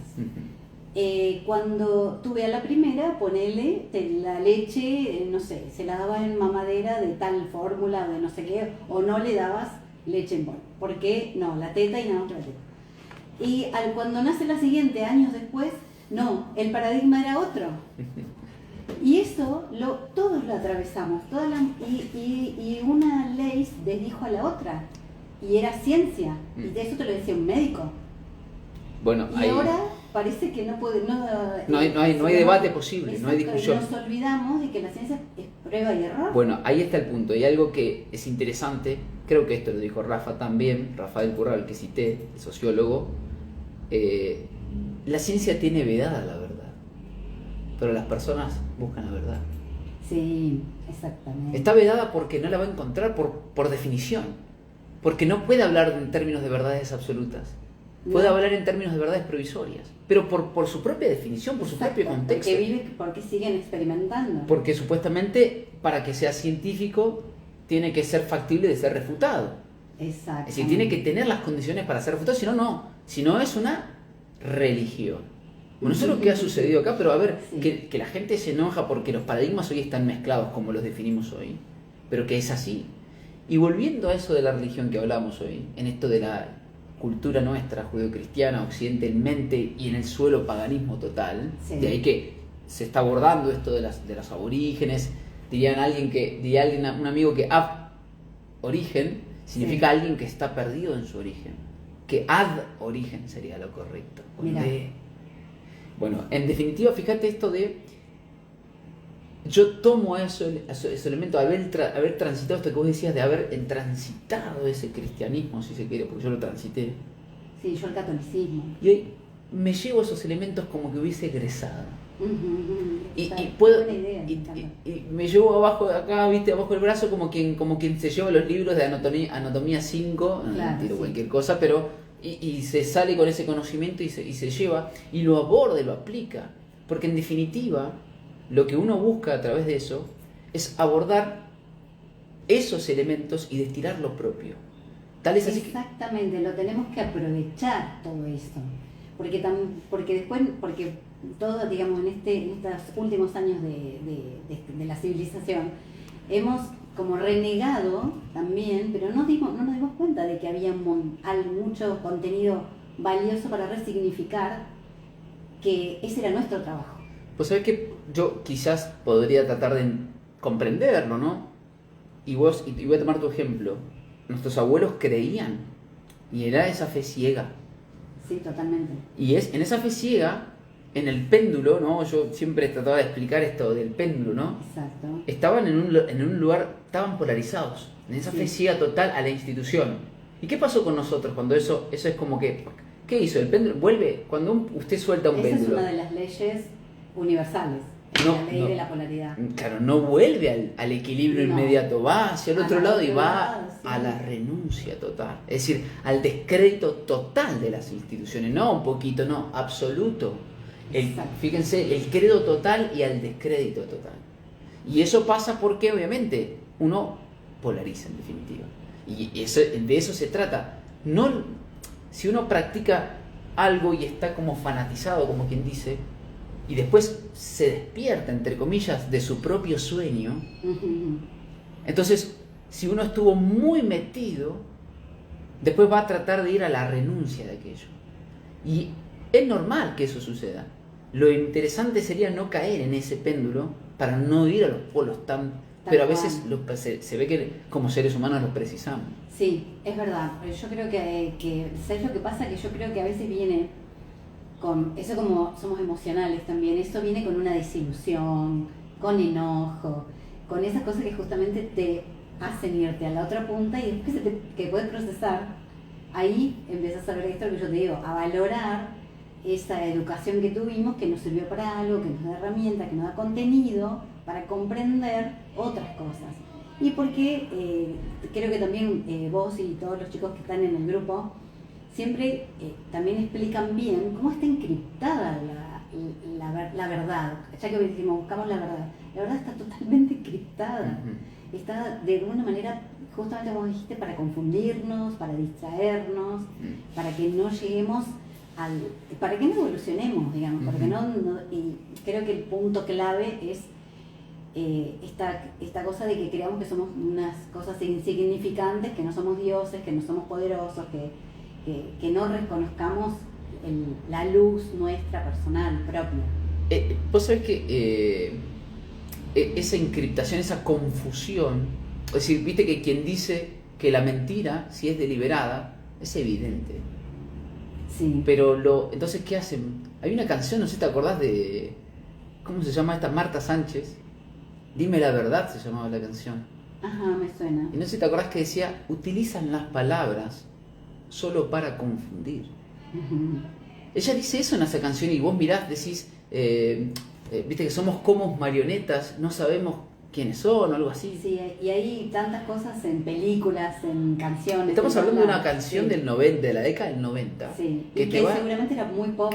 Cuando tuve a la primera, ponele la leche, no sé, se la daba en mamadera de tal fórmula, de no sé qué, o no le dabas leche en bol. ¿Por qué? No, la teta y nada más la teta. Y cuando nace la siguiente, años después, no, el paradigma era otro. Y eso todos lo atravesamos, y una ley desdijo a la otra, y era ciencia, y de eso te lo decía un médico. Bueno, y ahora parece que no puede, no hay debate posible, exacto, no hay discusión. Y nos olvidamos de que la ciencia es prueba y error. Bueno, ahí está el punto, y algo que es interesante, creo que esto lo dijo Rafa también, Rafael Curral, que cité, el sociólogo. La ciencia tiene vedada la verdad, pero las personas buscan la verdad. Sí, exactamente. Está vedada porque no la va a encontrar por definición, porque no puede hablar en términos de verdades absolutas, puede hablar en términos de verdades provisorias, pero por su propia definición, por su propio contexto. Porque siguen experimentando. Porque supuestamente para que sea científico tiene que ser factible de ser refutado. Exacto. Es decir, tiene que tener las condiciones para ser refutado, si no es una religión. Bueno, eso es lo que ha sucedido acá, pero a ver, sí. que la gente se enoja porque los paradigmas hoy están mezclados como los definimos hoy, pero que es así. Y volviendo a eso de la religión que hablamos hoy, en esto de la cultura nuestra, judeocristiana, occidentalmente y en el suelo paganismo total, sí. De ahí que se está abordando esto de los aborígenes, diría un amigo que ab-origen significa sí. Alguien que está perdido en su origen, que ad-origen sería lo correcto. Bueno, en definitiva, fíjate esto de... Yo tomo ese elemento, haber transitado esto que vos decías, de haber transitado ese cristianismo, si se quiere, porque yo lo transité. Sí, yo el catolicismo. Y hoy me llevo esos elementos como que hubiese egresado. Y me llevo abajo acá, viste, abajo del brazo como quien se lleva los libros de anatomía 5, claro, tiro sí. Cualquier cosa, pero y se sale con ese conocimiento y se lleva y lo aborda y lo aplica, porque en definitiva lo que uno busca a través de eso es abordar esos elementos y destilar lo propio. Tal es así exactamente, lo tenemos que aprovechar todo esto, porque todo, digamos, en estos últimos años de la civilización hemos como renegado también, pero no nos dimos cuenta de que había mucho contenido valioso para resignificar, que ese era nuestro trabajo. Pues sabés que yo quizás podría tratar de comprenderlo, ¿no? Y voy a tomar tu ejemplo. Nuestros abuelos creían, y era esa fe ciega. Sí, totalmente. Y es en esa fe ciega, en el péndulo, ¿no? Yo siempre trataba de explicar esto del péndulo, ¿no? Exacto. Estaban en un lugar, estaban polarizados, en esa fe ciega total a la institución. ¿Y qué pasó con nosotros cuando eso es como que, ¿qué hizo? El péndulo vuelve, cuando usted suelta un péndulo. Esa es una de las leyes universales, No, la ley no. de la polaridad. Claro, no vuelve al equilibrio No. inmediato, va hacia el otro lado y otro va lado, sí. a la renuncia total. Es decir, al descrédito total de las instituciones, no un poquito, no, absoluto. Fíjense, el credo total y al descrédito total. Y eso pasa porque obviamente uno polariza en definitiva. Y de eso se trata. No, si uno practica algo y está como fanatizado, como quien dice, y después se despierta, entre comillas, de su propio sueño, entonces, si uno estuvo muy metido, después va a tratar de ir a la renuncia de aquello. Y es normal que eso suceda. Lo interesante sería no caer en ese péndulo para no ir a los polos tan... Pero a veces se ve que como seres humanos los precisamos. Sí, es verdad. Pero yo creo que ¿sabes lo que pasa? Que yo creo que a veces viene con... Eso como somos emocionales también, eso viene con una desilusión, con enojo, con esas cosas que justamente te hacen irte a la otra punta y después que puedes procesar, ahí empiezas a ver esto que yo te digo, a valorar esa educación que tuvimos, que nos sirvió para algo, que nos da herramientas, que nos da contenido para comprender otras cosas. Y porque creo que también vos y todos los chicos que están en el grupo siempre también explican bien cómo está encriptada la verdad. Ya que decimos, buscamos la verdad está totalmente encriptada. Está de alguna manera, justamente como dijiste, para confundirnos, para distraernos, para que no lleguemos para que no evolucionemos, digamos, porque y creo que el punto clave es esta cosa de que creamos que somos unas cosas insignificantes, que no somos dioses, que no somos poderosos, que no reconozcamos la luz nuestra personal, propia. Vos sabés que esa encriptación, esa confusión, es decir, viste que quien dice que la mentira, si es deliberada, es evidente. Sí. Pero entonces, ¿qué hacen? Hay una canción, no sé si te acordás de... ¿Cómo se llama esta? Marta Sánchez. Dime la verdad, se llamaba la canción. Ajá, me suena. Y no sé si te acordás que decía, utilizan las palabras solo para confundir. Ella dice eso en esa canción y vos mirás, decís, viste que somos como marionetas, no sabemos quiénes son o algo así. Sí, y hay tantas cosas en películas, en canciones. Estamos hablando de una canción del 90, de la década del 90. Sí, que seguramente era muy pop,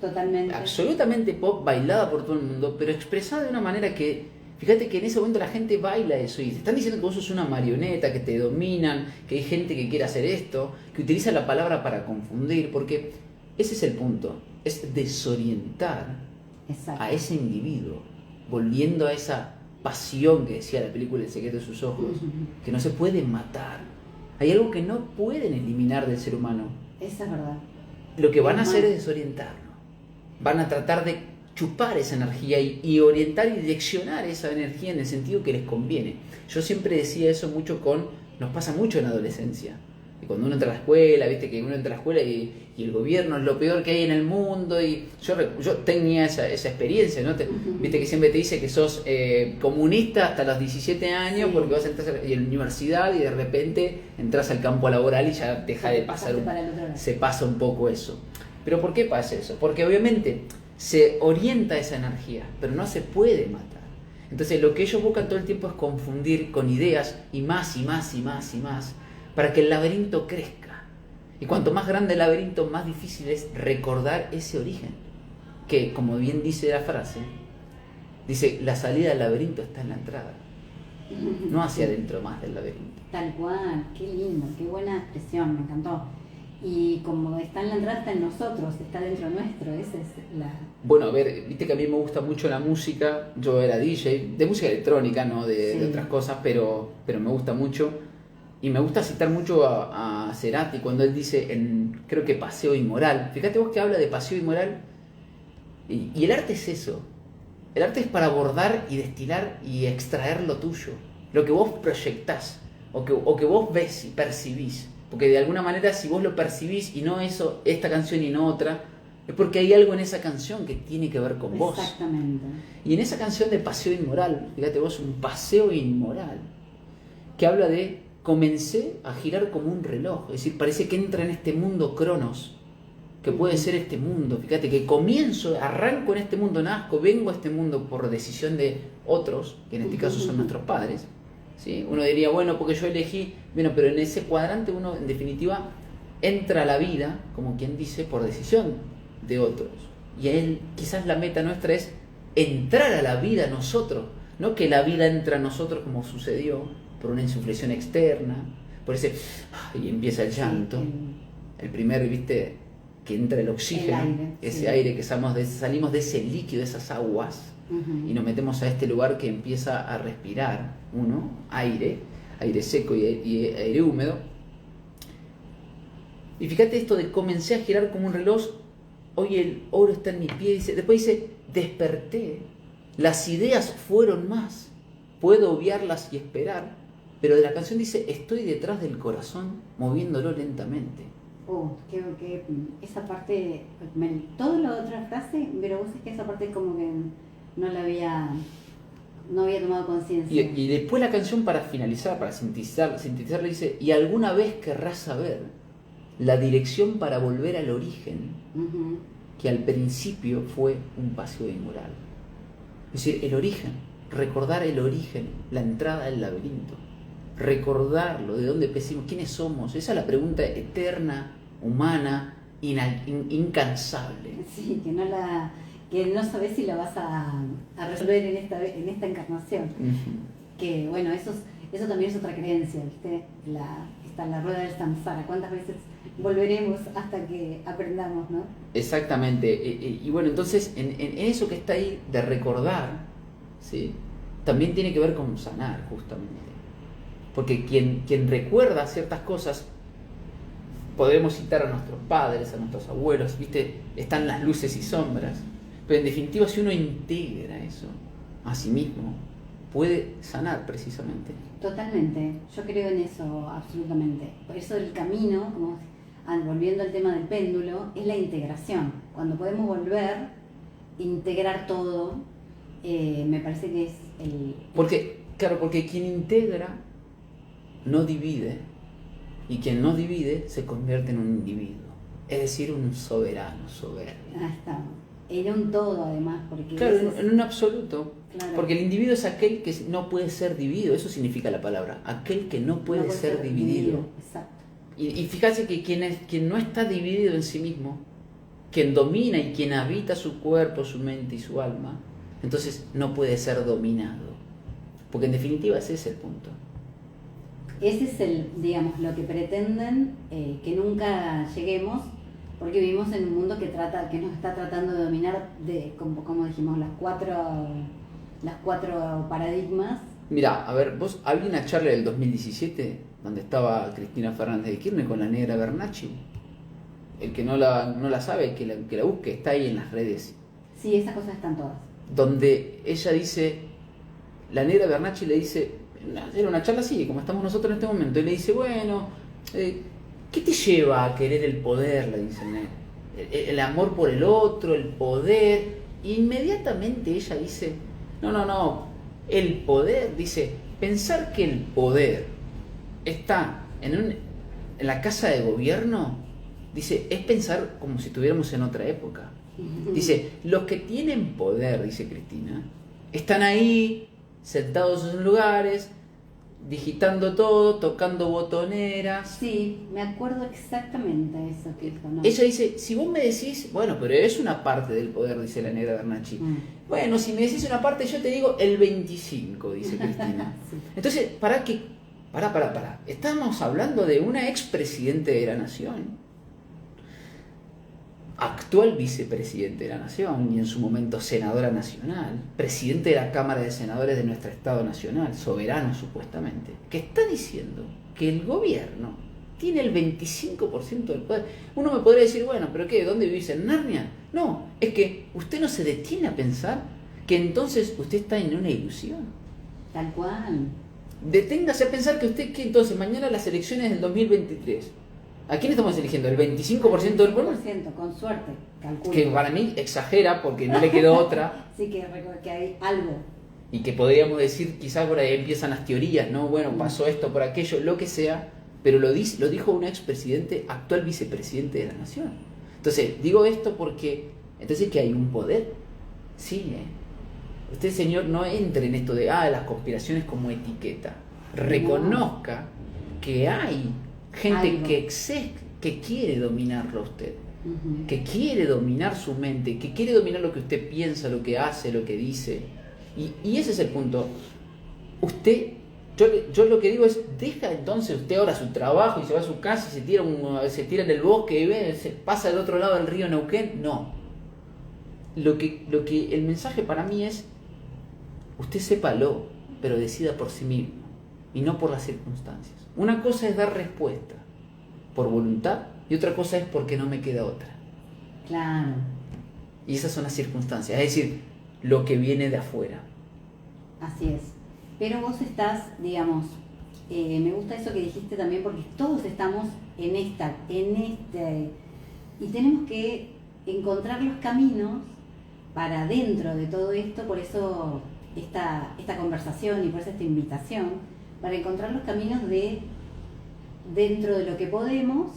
totalmente. Absolutamente pop, bailada por todo el mundo, pero expresada de una manera que, fíjate que en ese momento la gente baila eso y te están diciendo que vos sos una marioneta, que te dominan, que hay gente que quiere hacer esto, que utiliza la palabra para confundir, porque ese es el punto, es desorientar a ese individuo, volviendo a esa pasión que decía la película El secreto de sus ojos, que no se puede matar. Hay algo que no pueden eliminar del ser humano. Esa es verdad. Lo que van a hacer es desorientarlo. Van a tratar de chupar esa energía y orientar y direccionar esa energía en el sentido que les conviene. Yo siempre decía eso nos pasa mucho en la adolescencia. Y cuando uno entra a la escuela, viste que uno entra a la escuela y el gobierno es lo peor que hay en el mundo, y yo tenía esa experiencia, ¿no? Viste que siempre te dice que sos comunista hasta los 17 años, porque vas a entrar a la universidad y de repente entras al campo laboral y ya deja de pasar, se pasa un poco eso. ¿Pero por qué pasa eso? Porque obviamente se orienta esa energía, pero no se puede matar. Entonces lo que ellos buscan todo el tiempo es confundir con ideas y más y más y más y más, para que el laberinto crezca. Y cuanto más grande el laberinto, más difícil es recordar ese origen. Que, como bien dice la frase, dice, la salida del laberinto está en la entrada, no hacia adentro más del laberinto. Tal cual, qué lindo, qué buena expresión, me encantó. Y como está en la entrada, está en nosotros, está dentro nuestro, esa es la... Bueno, a ver, viste que a mí me gusta mucho la música, yo era DJ, de música electrónica, no de otras cosas, pero me gusta mucho. Y me gusta citar mucho a Cerati cuando él dice, creo que Paseo Inmoral. Fíjate vos que habla de paseo inmoral. Y el arte es eso. El arte es para abordar y destilar y extraer lo tuyo. Lo que vos proyectás, o que vos ves y percibís. Porque de alguna manera si vos lo percibís y no eso, esta canción y no otra, es porque hay algo en esa canción que tiene que ver con vos. Exactamente. Y en esa canción de Paseo Inmoral, fíjate vos, un paseo inmoral, que habla de comencé a girar como un reloj, es decir, parece que entra en este mundo Cronos, que puede ser este mundo, fíjate que arranco en este mundo, nazco, vengo a este mundo por decisión de otros, que en este caso son nuestros padres, ¿sí? Uno diría, bueno, porque yo elegí, bueno, pero en ese cuadrante uno en definitiva entra a la vida, como quien dice, por decisión de otros. Y quizás la meta nuestra es entrar a la vida nosotros, no que la vida entra a nosotros como sucedió por una insuflexión externa, por ese y empieza el llanto, el primer, viste, que entra el oxígeno, aire, ese aire que salimos de ese líquido, de esas aguas, y nos metemos a este lugar que empieza a respirar uno, aire seco y aire húmedo. Y fíjate esto de comencé a girar como un reloj, hoy el oro está en mi pie, después dice, desperté, las ideas fueron más, puedo obviarlas y esperar, pero de la canción dice, estoy detrás del corazón, moviéndolo lentamente. Que esa parte, toda la otra frase, pero vos es que esa parte como que no había tomado conciencia. Y después la canción para finalizar, para sintetizar, le dice, y alguna vez querrás saber la dirección para volver al origen, que al principio fue un paseo inmoral. Es decir, el origen, recordar el origen, la entrada al laberinto, recordarlo, de dónde empezamos, quiénes somos, esa es la pregunta eterna, humana, incansable. Sí, que no sabes si la vas a resolver en esta encarnación. Que bueno, eso también es otra creencia, ¿viste? Está la rueda del samsara, ¿cuántas veces volveremos hasta que aprendamos, ¿no? Exactamente, y bueno, entonces en eso que está ahí de recordar, ¿sí? También tiene que ver con sanar, justamente. Porque quien recuerda ciertas cosas, podremos citar a nuestros padres, a nuestros abuelos, ¿viste? Están las luces y sombras, pero en definitiva si uno integra eso a sí mismo, puede sanar precisamente. Totalmente, yo creo en eso absolutamente. Por eso el camino, como volviendo al tema del péndulo, es la integración. Cuando podemos volver, integrar todo, me parece que es Porque quien integra no divide, y quien no divide se convierte en un individuo, es decir, un soberano, soberbio. Ahí está. En un todo, además, porque... Claro, en un absoluto. Claro. Porque el individuo es aquel que no puede ser dividido, eso significa la palabra, aquel que no puede ser dividido. Exacto. Y fíjate que quien no está dividido en sí mismo, quien domina y quien habita su cuerpo, su mente y su alma, entonces no puede ser dominado. Porque en definitiva ese es el punto. Ese es digamos, lo que pretenden que nunca lleguemos, porque vivimos en un mundo que nos está tratando de dominar, como dijimos, las cuatro paradigmas. Mira, a ver, vos, había una charla del 2017 donde estaba Cristina Fernández de Kirchner con la negra Bernacci. El que no la sabe, que la busque, está ahí en las redes. Sí, esas cosas están todas. Donde ella dice, la negra Bernacci le dice, era una charla así, como estamos nosotros en este momento, y le dice, bueno, ¿qué te lleva a querer el poder? Le dicen, el amor por el otro, el poder. Inmediatamente ella dice, no, el poder, dice, pensar que el poder está en la casa de gobierno, dice, es pensar como si estuviéramos en otra época. Dice, los que tienen poder, dice Cristina, están ahí, sentados en lugares, digitando todo, tocando botoneras. Sí, me acuerdo exactamente eso que dijo, ¿no? Ella dice, si vos me decís, bueno, pero es una parte del poder, dice la negra Bernacci. Bueno, si me decís una parte, yo te digo el 25, dice Cristina. Sí. Entonces, para. Estamos hablando de una expresidente de la nación, actual vicepresidente de la nación y en su momento senadora nacional, presidente de la Cámara de Senadores de nuestro Estado Nacional, soberano supuestamente, que está diciendo que el gobierno tiene el 25% del poder. Uno me podría decir, bueno, ¿pero qué? ¿Dónde vivís? ¿En Narnia? No, es que usted no se detiene a pensar que entonces usted está en una ilusión. Tal cual. deténgase a pensar que usted, que entonces mañana las elecciones del 2023, ¿a quién estamos eligiendo? ¿El 25% del pueblo? 25%, con suerte, calculo. Que para mí exagera porque no le quedó otra. Sí, que hay algo. Y que podríamos decir, quizás por ahí empiezan las teorías, ¿no? Bueno, pasó esto por aquello, lo que sea, pero lo dijo un expresidente, actual vicepresidente de la nación. Entonces, digo esto porque, entonces que hay un poder. Sí, Usted, señor, no entre en esto de, las conspiraciones como etiqueta. Reconozca que hay gente que quiere dominarlo a usted. Que quiere dominar su mente, que quiere dominar lo que usted piensa, lo que hace, lo que dice. Y ese es el punto. Usted, yo lo que digo es, deja entonces usted ahora su trabajo y se va a su casa y se tira en el bosque y se pasa del otro lado del río Neuquén. No. Lo que el mensaje para mí es, usted sépalo, pero decida por sí mismo y no por las circunstancias. Una cosa es dar respuesta por voluntad y otra cosa es porque no me queda otra. Claro. Y esas son las circunstancias, es decir, lo que viene de afuera. Así es. Pero vos estás, digamos, me gusta eso que dijiste también, porque todos estamos en este, y tenemos que encontrar los caminos para dentro de todo esto, por eso esta conversación y por eso esta invitación, para encontrar los caminos de dentro de lo que podemos,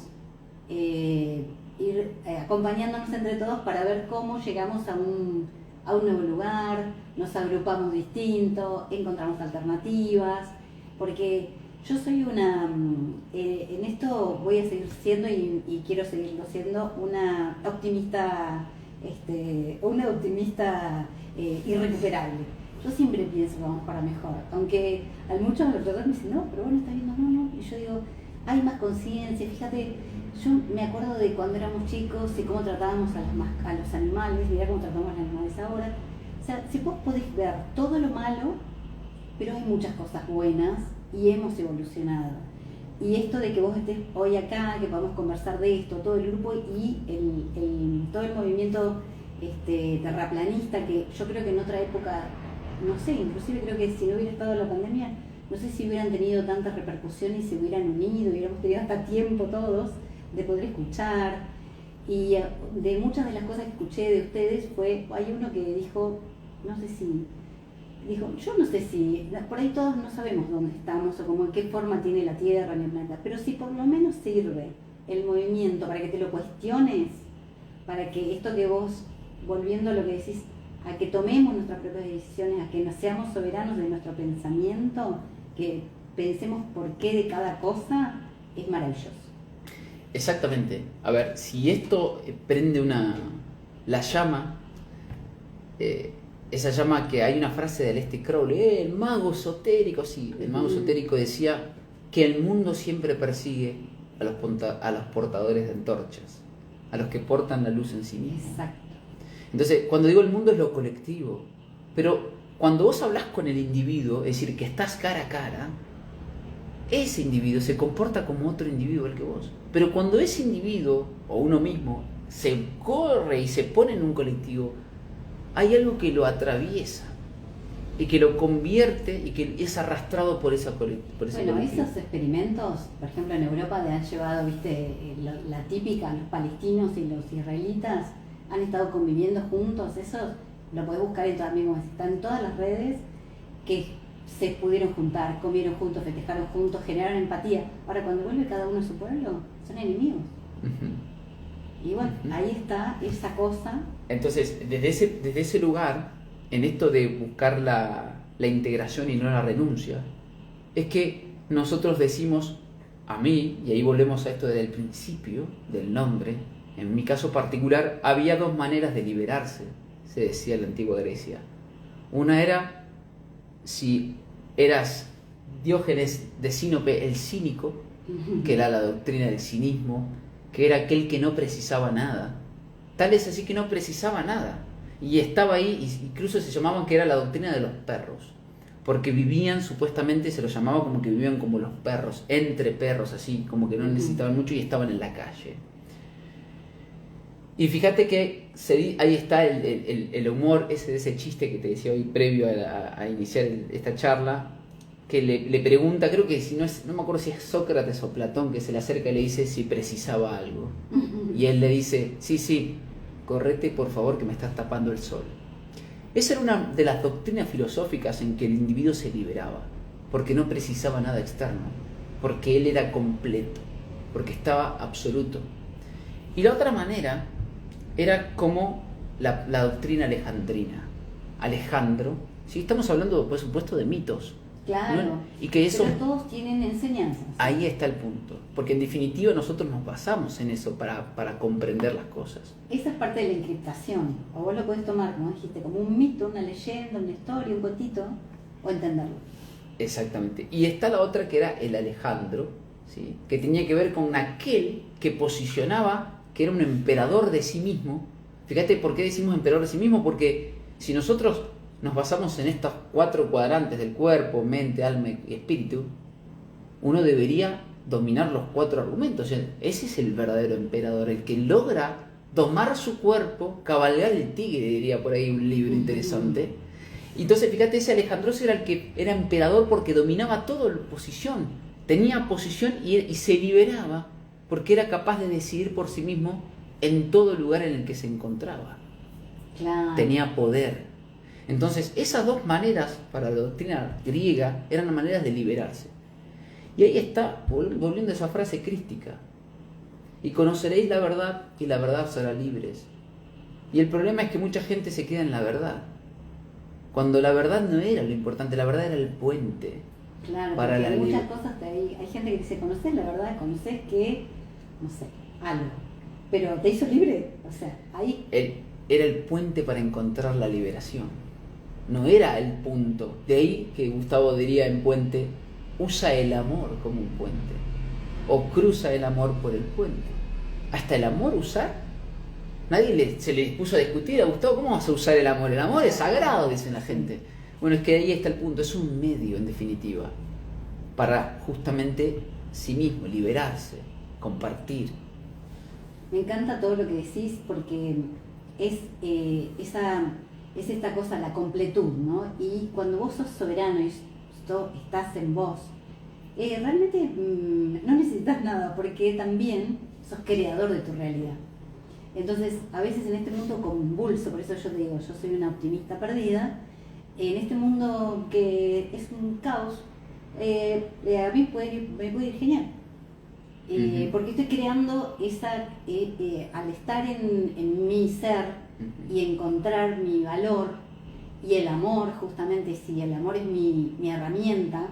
ir acompañándonos entre todos para ver cómo llegamos a un nuevo lugar, nos agrupamos distinto, encontramos alternativas, porque yo soy en esto voy a seguir siendo y quiero seguirlo siendo una optimista irrecuperable. Yo siempre pienso que vamos para mejor, aunque a muchos me dicen, no, pero bueno, está viendo, no, y yo digo, hay más conciencia, fíjate, yo me acuerdo de cuando éramos chicos y cómo tratábamos a los animales, mirá cómo tratamos a los animales ahora. O sea, si vos podés ver todo lo malo, pero hay muchas cosas buenas y hemos evolucionado. Y esto de que vos estés hoy acá, que podamos conversar de esto, todo el grupo y todo el movimiento terraplanista, que yo creo que en otra época, no sé, inclusive creo que si no hubiera estado la pandemia, no sé si hubieran tenido tantas repercusiones y se hubieran unido, hubiéramos tenido hasta tiempo todos de poder escuchar. Y de muchas de las cosas que escuché de ustedes hay uno que dijo, yo no sé si, por ahí todos no sabemos dónde estamos o como en qué forma tiene la Tierra ni el planeta, pero si por lo menos sirve el movimiento para que te lo cuestiones, para que esto que vos, volviendo a lo que decís, a que tomemos nuestras propias decisiones, a que seamos soberanos de nuestro pensamiento, que pensemos por qué de cada cosa, es maravilloso. Exactamente. A ver, si esto prende la llama, esa llama, que hay una frase de Aleister Crowley, el mago esotérico, sí, el mago esotérico decía que el mundo siempre persigue a los portadores de antorchas, a los que portan la luz en sí mismos. Exacto. Entonces, cuando digo el mundo es lo colectivo, pero cuando vos hablas con el individuo, es decir, que estás cara a cara, ese individuo se comporta como otro individuo el que vos. Pero cuando ese individuo, o uno mismo, se corre y se pone en un colectivo, hay algo que lo atraviesa y que lo convierte y que es arrastrado por ese colectivo. Esos experimentos, por ejemplo en Europa, han llevado, la típica, los palestinos y los israelitas han estado conviviendo juntos. Eso lo podés buscar están en todas las redes, que se pudieron juntar, comieron juntos, festejaron juntos, generaron empatía. Ahora, cuando vuelve cada uno a su pueblo, son enemigos. Y bueno, ahí está esa cosa. Entonces, desde ese lugar, en esto de buscar la integración y no la renuncia, es que nosotros decimos, a mí, y ahí volvemos a esto desde el principio del nombre, en mi caso particular, había dos maneras de liberarse, se decía en la antigua Grecia. Una era, si eras Diógenes de Sinope, el cínico, que era la doctrina del cinismo, que era aquel que no precisaba nada. Tal es así que no precisaba nada. Y estaba ahí, incluso se llamaban que era la doctrina de los perros. Porque vivían, supuestamente se los llamaba como que vivían como los perros, entre perros, así, como que no necesitaban mucho y estaban en la calle. Y fíjate que ahí está el humor ese chiste que te decía hoy previo a iniciar esta charla, que le pregunta, creo que si no es, no me acuerdo si es Sócrates o Platón, que se le acerca y le dice si precisaba algo. Y él le dice, sí, correte por favor que me estás tapando el sol. Esa era una de las doctrinas filosóficas en que el individuo se liberaba, porque no precisaba nada externo, porque él era completo, porque estaba absoluto. Y la otra manera era como la doctrina alejandrina. Alejandro, ¿sí? Estamos hablando por supuesto de mitos. Claro, ¿no? Y que eso, pero todos tienen enseñanzas. ahí está el punto, porque en definitiva nosotros nos basamos en eso para comprender las cosas. Esa es parte de la encriptación, o vos lo podés tomar, como dijiste, como un mito, una leyenda, una historia, un cuentito, o entenderlo. Exactamente. Y está la otra que era el Alejandro, ¿sí? Que tenía que ver con aquel que posicionaba que era un emperador de sí mismo. Fíjate por qué decimos emperador de sí mismo, porque si nosotros nos basamos en estos 4 cuadrantes del cuerpo, mente, alma y espíritu, uno debería dominar los 4 argumentos. Ese es el verdadero emperador, el que logra domar su cuerpo, cabalgar el tigre, diría por ahí un libro interesante. Y entonces fíjate, ese Alejandro era el que era emperador porque dominaba toda la posición, tenía posición y se liberaba porque era capaz de decidir por sí mismo en todo lugar en el que se encontraba. Claro. Tenía poder. Entonces, esas 2 maneras para la doctrina griega eran maneras de liberarse. Y ahí está, volviendo a esa frase crística. Y conoceréis la verdad y la verdad os hará libres. Y el problema es que mucha gente se queda en la verdad. Cuando la verdad no era lo importante, la verdad era el puente. Claro, para porque la hay muchas cosas, hay gente que dice, conoces la verdad, conoces que, no sé, algo. Pero ¿te hizo libre? O sea, ahí... Era el puente para encontrar la liberación. No era el punto. De ahí que Gustavo diría en Puente, usa el amor como un puente. O cruza el amor por el puente. Hasta el amor usar. Nadie se le puso a discutir a Gustavo, ¿cómo vas a usar el amor? El amor es sagrado, dicen la gente. Bueno, es que ahí está el punto. Es un medio, en definitiva, para justamente sí mismo, liberarse, compartir. Me encanta todo lo que decís porque es esta cosa, la completud, ¿no? Y cuando vos sos soberano y estás en vos, realmente no necesitas nada porque también sos creador de tu realidad. Entonces, a veces en este mundo convulso, por eso yo te digo, yo soy una optimista perdida, en este mundo que es un caos, a mí me puede ir genial. Porque estoy creando al estar en mi ser y encontrar mi valor y el amor, justamente, si el amor es mi herramienta,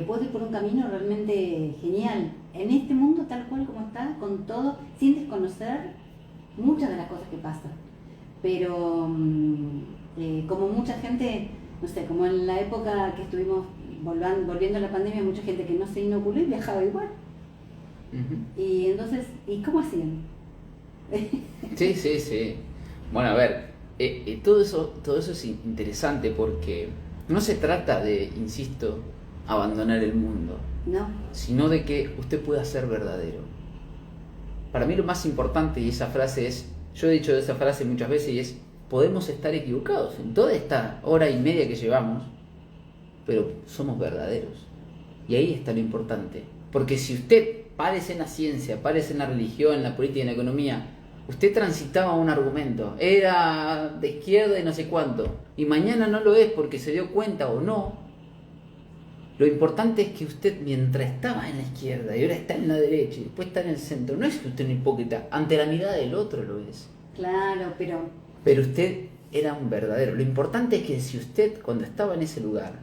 puedo ir por un camino realmente genial en este mundo tal cual como está, con todo, sin desconocer muchas de las cosas que pasan. Pero como mucha gente, no sé, como en la época que estuvimos volviendo a la pandemia, mucha gente que no se inoculó y viajaba igual. Y entonces, ¿y cómo hacían? Sí. Bueno, a ver, todo eso es interesante porque no se trata de, insisto, abandonar el mundo, no, sino de que usted pueda ser verdadero. Para mí lo más importante, y esa frase es, yo he dicho esa frase muchas veces, y es, podemos estar equivocados en toda esta hora y media que llevamos, pero somos verdaderos. Y ahí está lo importante. Porque si usted parece en la ciencia, parece en la religión, en la política, en la economía, usted transitaba un argumento, era de izquierda y no sé cuánto, y mañana no lo es porque se dio cuenta o no, lo importante es que usted, mientras estaba en la izquierda y ahora está en la derecha y después está en el centro, no es que usted es un hipócrita, ante la mirada del otro lo es. Claro, Pero usted era un verdadero. Lo importante es que si usted, cuando estaba en ese lugar,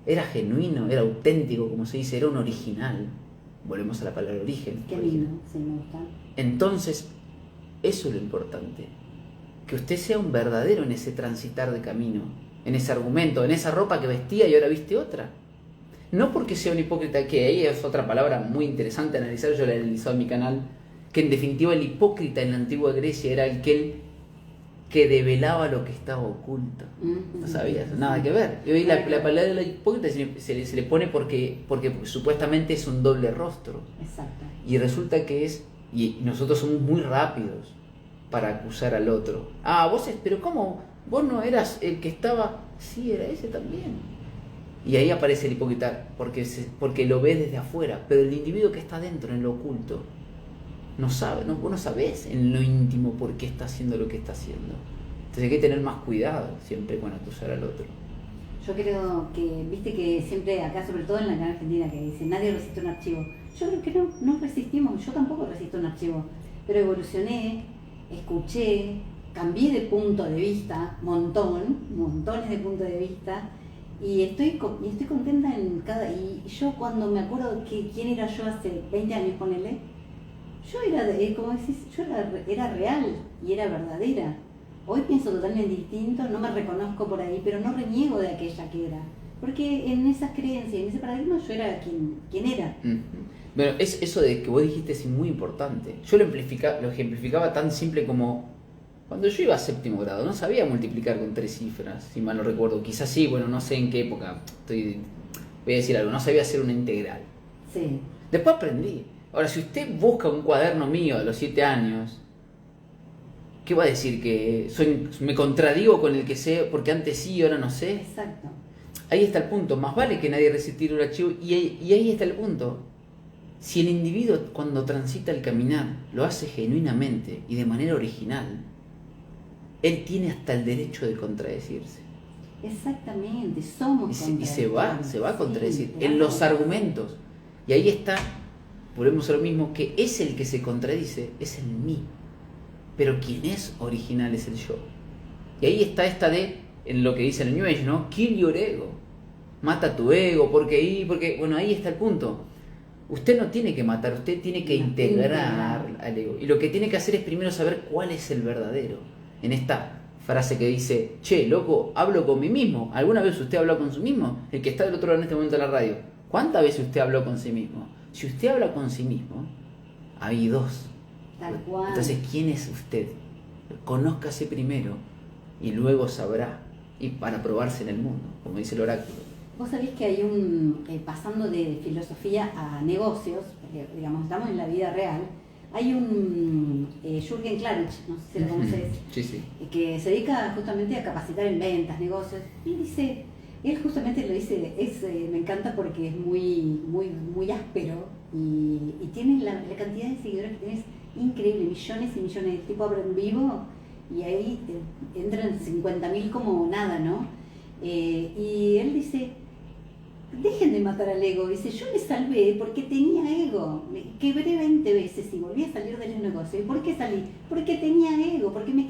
era genuino, era auténtico, como se dice, era un original, volvemos a la palabra origen. Qué lindo, sí, me gusta. Entonces, eso es lo importante. Que usted sea un verdadero en ese transitar de camino, en ese argumento, en esa ropa que vestía y ahora viste otra. No porque sea un hipócrita, que ahí es otra palabra muy interesante a analizar, yo la he analizado en mi canal, que en definitiva el hipócrita en la antigua Grecia era aquel que develaba lo que estaba oculto. No sabías, nada que ver. Y hoy la palabra de la hipócrita se le pone porque supuestamente es un doble rostro. Exacto. Y resulta que es, y nosotros somos muy rápidos para acusar al otro. Pero ¿cómo? ¿Vos no eras el que estaba? Sí, era ese también. Y ahí aparece el hipócrita, porque lo ve desde afuera, pero el individuo que está dentro, en lo oculto, no sabe, vos no sabés en lo íntimo por qué está haciendo lo que está haciendo. Entonces hay que tener más cuidado siempre con acusar al otro. Yo creo que, viste que siempre acá, sobre todo en la Canal Argentina, que dice nadie resiste un archivo. Yo creo que no resistimos, yo tampoco resisto un archivo, pero evolucioné, escuché, cambié de punto de vista, montones de puntos de vista, y estoy contenta en cada... Y yo cuando me acuerdo que quién era yo hace 20 años, ponele, yo era, como decís, yo era real y era verdadera. Hoy pienso totalmente distinto, no me reconozco por ahí, pero no reniego de aquella que era. Porque en esas creencias, en ese paradigma, yo era quien era. Bueno, eso de que vos dijiste es muy importante. Yo lo ejemplificaba tan simple como cuando yo iba a séptimo grado, no sabía multiplicar con 3 cifras, si mal no recuerdo. Quizás sí, bueno, no sé en qué época. Voy a decir algo, no sabía hacer una integral. Sí. Después aprendí. Ahora, si usted busca un cuaderno mío a los 7 años, ¿qué va a decir? ¿Que me contradigo con el que sé porque antes sí y ahora no sé? Exacto. Ahí está el punto. Más vale que nadie resistir un archivo. Y ahí está el punto. Si el individuo cuando transita el caminar lo hace genuinamente y de manera original, él tiene hasta el derecho de contradecirse. Exactamente, somos Y se va a contradecir sí, en los argumentos. Y ahí está, volvemos a lo mismo, que es el que se contradice, es el mí. Pero quien es original es el yo. Y ahí está en lo que dice el New Age, ¿no? Kill your ego. Mata tu ego, porque bueno, ahí está el punto. Usted no tiene que matar, usted tiene que integrar al ego. Y lo que tiene que hacer es primero saber cuál es el verdadero. En esta frase que dice, che, loco, hablo con mí mismo. ¿Alguna vez usted habló con sí mismo? El que está del otro lado en este momento de la radio. ¿Cuántas veces usted habló con sí mismo? Si usted habla con sí mismo, hay dos. Tal cual. Entonces, ¿quién es usted? Conózcase primero y luego sabrá. Y para probarse en el mundo, como dice el oráculo. Vos sabés que hay pasando de filosofía a negocios, porque, digamos, estamos en la vida real, hay un Jürgen Klarich, no sé si lo conoces, sí. Que se dedica justamente a capacitar en ventas, negocios, y dice, él justamente lo dice, me encanta porque es muy áspero y tiene la cantidad de seguidores que tienes increíble, millones y millones, el tipo abre un vivo y ahí entran 50.000 como nada, ¿no? Y él dice, dejen de matar al ego. Dice, yo me salvé porque tenía ego. Me quebré 20 veces y volví a salir del negocio. ¿Y por qué salí? Porque tenía ego, porque me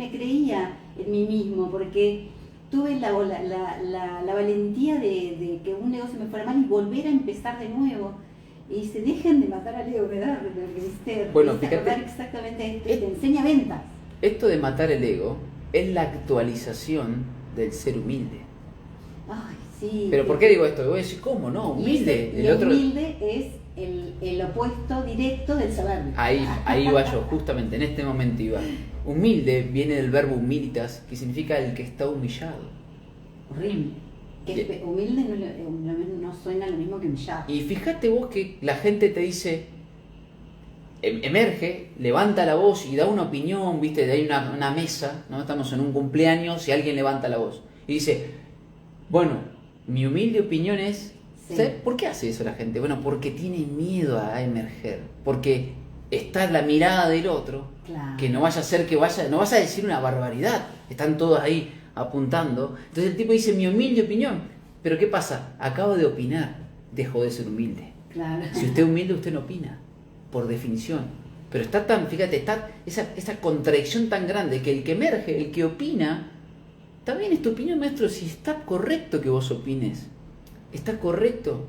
creía en mí mismo, porque tuve la valentía de que un negocio me fuera mal y volver a empezar de nuevo. Y dice, dejen de matar al ego, ¿verdad? Bueno, fíjate, exactamente, te enseña ventas. Esto de matar el ego es la actualización del ser humilde. Ay, sí. Pero ¿por qué digo esto? Voy a decir, ¿cómo no? Humilde. Y el otro... humilde es el opuesto directo del soberbio. Ahí iba yo, justamente, en este momento iba. Humilde viene del verbo humilitas, que significa el que está humillado. Horrible. Que humilde no suena lo mismo que humillado. Y fíjate vos que la gente te dice, emerge, levanta la voz y da una opinión, viste, hay una mesa, ¿no? Estamos en un cumpleaños y alguien levanta la voz y dice, bueno, mi humilde opinión es, sí. ¿Sabes por qué hace eso la gente? Bueno, porque tiene miedo a emerger, porque está la mirada del otro, claro. Que no vaya a ser no vas a decir una barbaridad, están todos ahí apuntando. Entonces el tipo dice, mi humilde opinión, pero ¿qué pasa? Acabo de opinar, dejó de ser humilde. Claro. Si usted es humilde, usted no opina, por definición. Pero está esa contradicción tan grande que el que emerge, el que opina, también es tu opinión, maestro. Si está correcto que vos opines, está correcto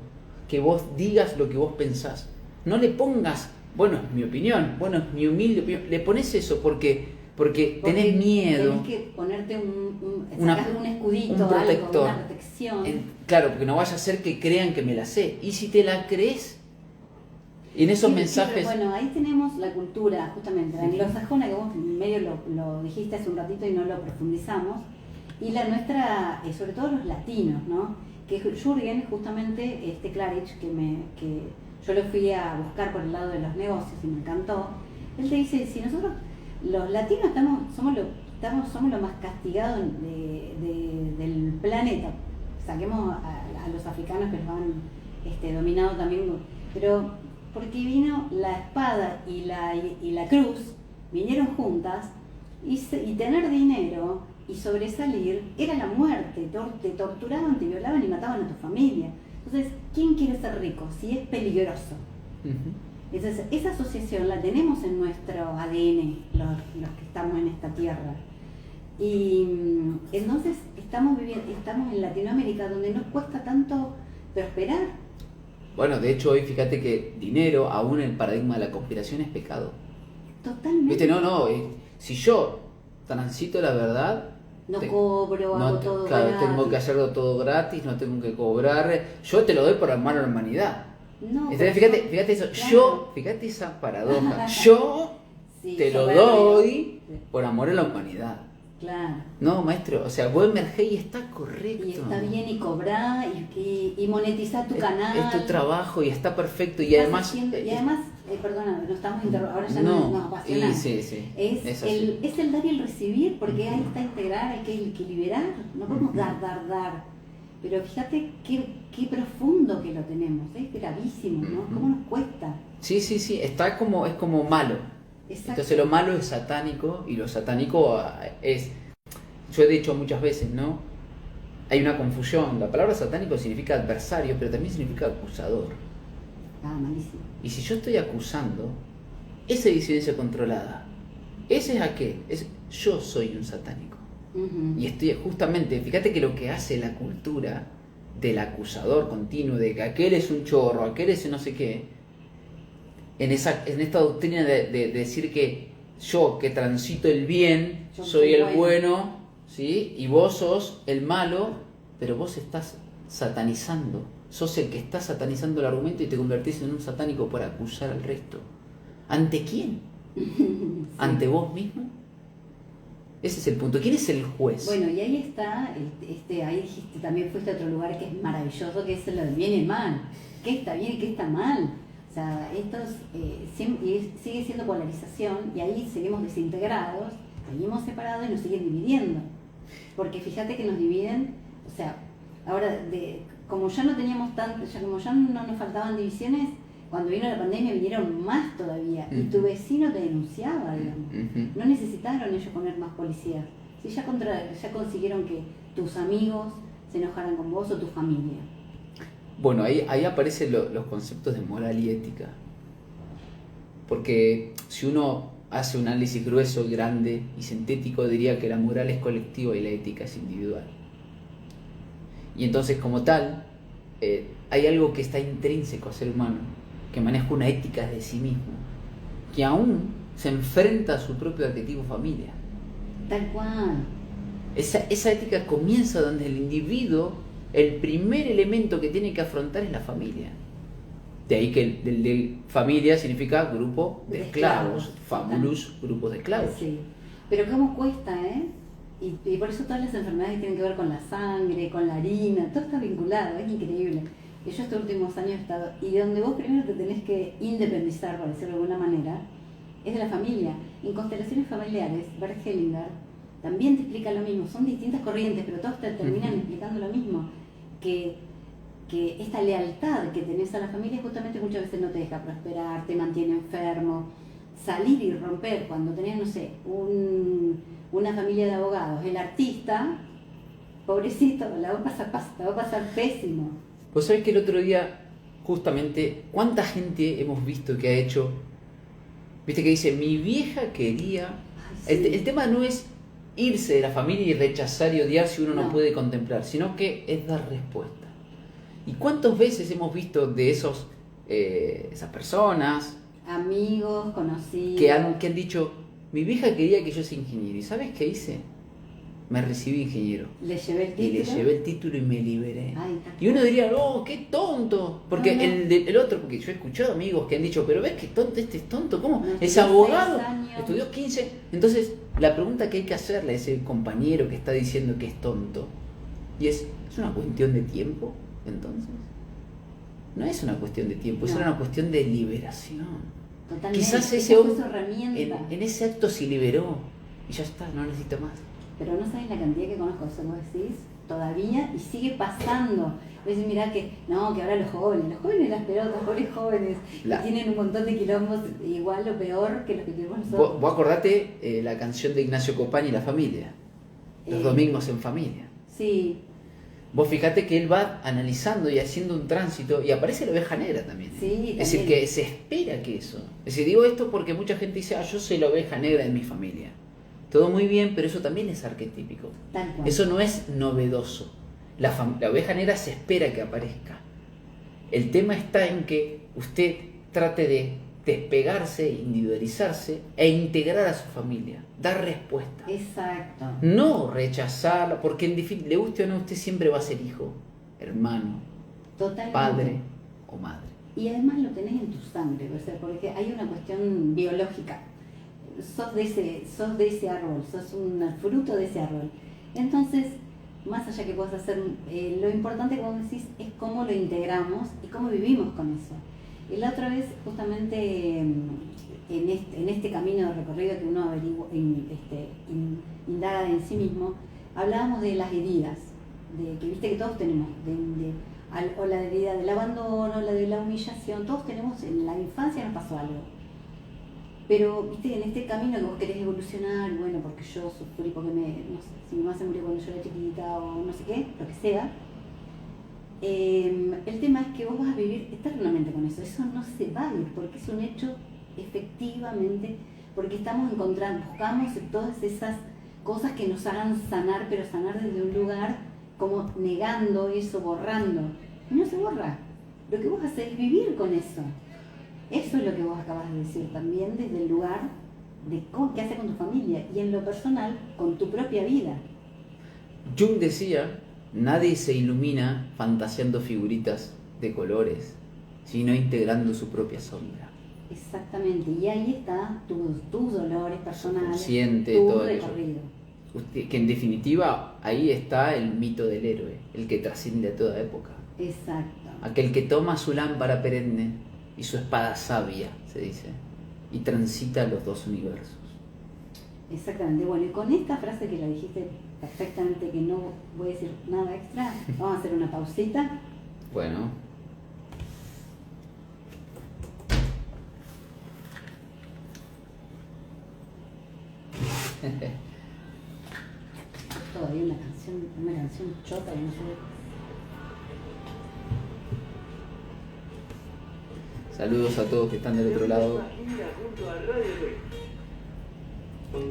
que vos digas lo que vos pensás. No le pongas, bueno, es mi opinión, bueno, es mi humilde opinión. Le pones eso porque tenés miedo. Tenés que ponerte un escudito, un protector. Una protección. Claro, porque no vaya a ser que crean que me la sé. Y si te la crees, en esos mensajes... Bueno, ahí tenemos la cultura, justamente, la anglosajona, que vos medio lo dijiste hace un ratito y no lo profundizamos, y la nuestra, sobre todo los latinos, ¿no? Que Jürgen, justamente, Klarich, que yo lo fui a buscar por el lado de los negocios y me encantó, él te dice, si nosotros, los latinos, somos lo más castigados del planeta, saquemos a los africanos que los han dominado también, pero porque vino la espada y la cruz, vinieron juntas, y tener dinero y sobresalir era la muerte. Te torturaban, te violaban y mataban a tu familia. Entonces, ¿quién quiere ser rico si es peligroso? Entonces, esa asociación la tenemos en nuestro ADN, los que estamos en esta tierra. Y entonces estamos en Latinoamérica, donde nos cuesta tanto prosperar. Bueno, de hecho hoy fíjate que dinero, aún en el paradigma de la conspiración, es pecado. Totalmente. ¿Viste? No, si yo transito la verdad, cobro, hago todo claro, gratis. tengo que hacerlo todo gratis, no tengo que cobrar, yo te lo doy por amor a la humanidad. No, entonces fíjate eso, claro. fíjate esa paradoja, yo sí, te lo doy por amor a la humanidad. Claro. No, maestro, o sea, vos emergés y está correcto. Y está bien, y cobrar, y monetizar tu canal. Es tu trabajo y está perfecto. Y además, perdona, no estamos ahora ya no, nos apasiona. Sí. Es el dar y el recibir, porque ahí está integrar, hay que liberar. No podemos dar. Pero fíjate qué profundo que lo tenemos, es gravísimo, ¿no? ¿Cómo nos cuesta? Sí, es como malo. Exacto. Entonces lo malo es satánico y lo satánico es, yo he dicho muchas veces, ¿no? Hay una confusión, la palabra satánico significa adversario, pero también significa acusador. Malísimo. Y si yo estoy acusando, esa disidencia controlada, ese es aquel, yo soy un satánico. Y estoy justamente, fíjate que lo que hace la cultura del acusador continuo, de que aquel es un chorro, aquel es no sé qué, en esta doctrina de decir que yo que transito el bien, yo soy el bueno, ¿sí? Y vos sos el malo, pero vos estás satanizando, sos el que está satanizando el argumento y te convertís en un satánico por acusar al resto. ¿Ante quién? Sí. ¿Ante vos mismo? Ese es el punto. ¿Quién es el juez? Bueno, y ahí está, ahí dijiste, también fuiste a otro lugar que es maravilloso, que es lo del bien y el mal. ¿Qué está bien y qué está mal? O sea, sigue siendo polarización y ahí seguimos desintegrados, seguimos separados y nos siguen dividiendo. Porque fíjate que nos dividen, o sea, ahora, como ya no teníamos tanto, como ya no nos faltaban divisiones, cuando vino la pandemia vinieron más todavía. Y tu vecino te denunciaba, digamos. No necesitaron ellos poner más policías. Si ya consiguieron que tus amigos se enojaran con vos o tu familia. Bueno, ahí aparecen los conceptos de moral y ética. Porque si uno hace un análisis grueso, grande y sintético, diría que la moral es colectiva y la ética es individual. Y entonces, como tal, hay algo que está intrínseco al ser humano, que maneja una ética de sí mismo, que aún se enfrenta a su propio arquetipo familia. Tal cual. Esa ética comienza donde el individuo, el primer elemento que tiene que afrontar es la familia. De ahí que el familia significa grupo de esclavos, famulus, grupo de esclavos. Sí, pero cómo cuesta, ¿eh? Y por eso todas las enfermedades tienen que ver con la sangre, con la harina, todo está vinculado, es increíble. Y yo estos últimos años he estado, y donde vos primero te tenés que independizar, por decirlo de alguna manera, es de la familia. En constelaciones familiares, Bert Hellinger también te explica lo mismo, son distintas corrientes, pero todos te terminan explicando lo mismo, que esta lealtad que tenés a la familia justamente muchas veces no te deja prosperar, te mantiene enfermo. Salir y romper cuando tenés, no sé, una familia de abogados, el artista, pobrecito, la va a pasar pésimo. Vos sabés que el otro día, justamente, ¿cuánta gente hemos visto que ha hecho? Viste que dice, mi vieja quería... Ay, sí. El tema no es irse de la familia y rechazar y odiar si uno no puede contemplar, sino que es dar respuesta. ¿Y cuántas veces hemos visto de esas personas, amigos, conocidos, que han dicho, mi vieja quería que yo sea ingeniero, ¿y sabes qué hice? Me recibí ingeniero. Le llevé el título. Y le llevé el título y me liberé. Ay, y uno diría, oh, qué tonto. Porque el otro, porque yo he escuchado amigos que han dicho, pero ves que tonto, este es tonto, ¿cómo? No, es abogado, estudió 15. Entonces, la pregunta que hay que hacerle a ese compañero que está diciendo que es tonto, y ¿es una cuestión de tiempo? Entonces, no es una cuestión de tiempo, es una cuestión de liberación. Totalmente. Quizás ese hombre en ese acto se liberó y ya está, no necesita más. Pero no sabes la cantidad que conozco, eso vos decís, todavía y sigue pasando. A veces mirá que ahora los jóvenes las pelotas, pobres jóvenes, que tienen un montón de quilombos igual o peor que los que tenemos nosotros. Vos acordate la canción de Ignacio Copani y La Familia, Los Domingos en Familia. Sí. Vos fijate que él va analizando y haciendo un tránsito y aparece la oveja negra también. Sí, también. Es decir, que se espera que eso. Es decir, digo esto porque mucha gente dice, yo soy la oveja negra de mi familia. Todo muy bien, pero eso también es arquetípico. Tal cual. Eso no es novedoso. La oveja negra se espera que aparezca. El tema está en que usted trate de despegarse, individualizarse e integrar a su familia, dar respuesta. Exacto. No rechazarla, porque en definitiva, le guste o no, usted siempre va a ser hijo, hermano, totalmente, padre o madre. Y además lo tenés en tu sangre, o sea, porque hay una cuestión biológica. Sos de ese árbol, sos un fruto de ese árbol. Entonces, más allá que puedas hacer, lo importante, como decís, es cómo lo integramos y cómo vivimos con eso. Y la otra vez, justamente en este camino de recorrido que uno indaga en sí mismo, hablábamos de las heridas, de que viste que todos tenemos, o la herida del abandono, la de la humillación, todos tenemos, en la infancia nos pasó algo. Pero viste, en este camino que vos querés evolucionar, bueno, porque yo sufrí, porque no sé, si mi mamá se murió cuando yo era chiquita o no sé qué, lo que sea. El tema es que vos vas a vivir eternamente con eso no se va a ir, porque es un hecho efectivamente, porque buscamos todas esas cosas que nos hagan sanar, pero sanar desde un lugar como negando eso, borrando, y no se borra, lo que vos haces es vivir con eso. Eso es lo que vos acabas de decir también, desde el lugar de qué haces con tu familia y en lo personal, con tu propia vida. Jung decía, nadie se ilumina fantaseando figuritas de colores, sino integrando su propia sombra. Exactamente, y ahí está tus dolores personales, consciente, tu todo recorrido. Que en definitiva ahí está el mito del héroe, el que trasciende a toda época. Exacto. Aquel que toma su lámpara perenne y su espada sabia, se dice, y transita los dos universos. Exactamente, bueno, y con esta frase que la dijiste perfectamente, que no voy a decir nada extra, vamos a hacer una pausita. Bueno. Todavía una canción chota que no sé. Saludos a todos que están del otro lado.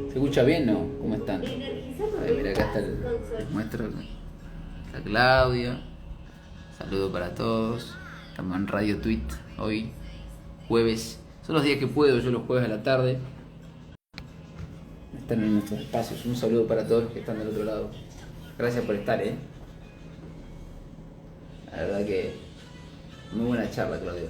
¿Se escucha bien, no? ¿Cómo están? Mira, acá está les muestro. Está Claudia. Saludo para todos. Estamos en Radio Tweet hoy, jueves. Son los días que puedo, yo los jueves a la tarde. Están en nuestros espacios. Un saludo para todos los que están del otro lado. Gracias por estar, La verdad que muy buena charla, Claudia.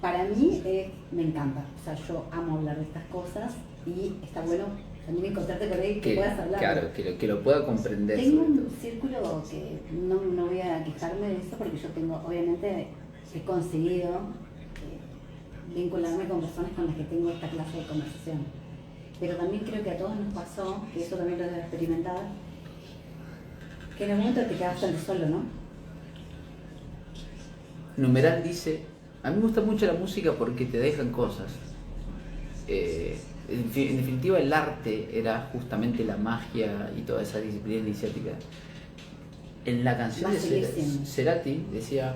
Para mí me encanta, o sea, yo amo hablar de estas cosas y está bueno también encontrarte con él que puedas hablar. Claro, que lo pueda comprender. Tengo un círculo que no voy a quejarme de eso porque yo obviamente he conseguido vincularme con personas con las que tengo esta clase de conversación. Pero también creo que a todos nos pasó, que eso también lo debe experimentar, que en el momento te quedas bastante solo, ¿no? Numeral dice, a mí me gusta mucho la música porque te dejan cosas. En definitiva el arte era justamente la magia y toda esa disciplina iniciática. En la canción de Cerati decía,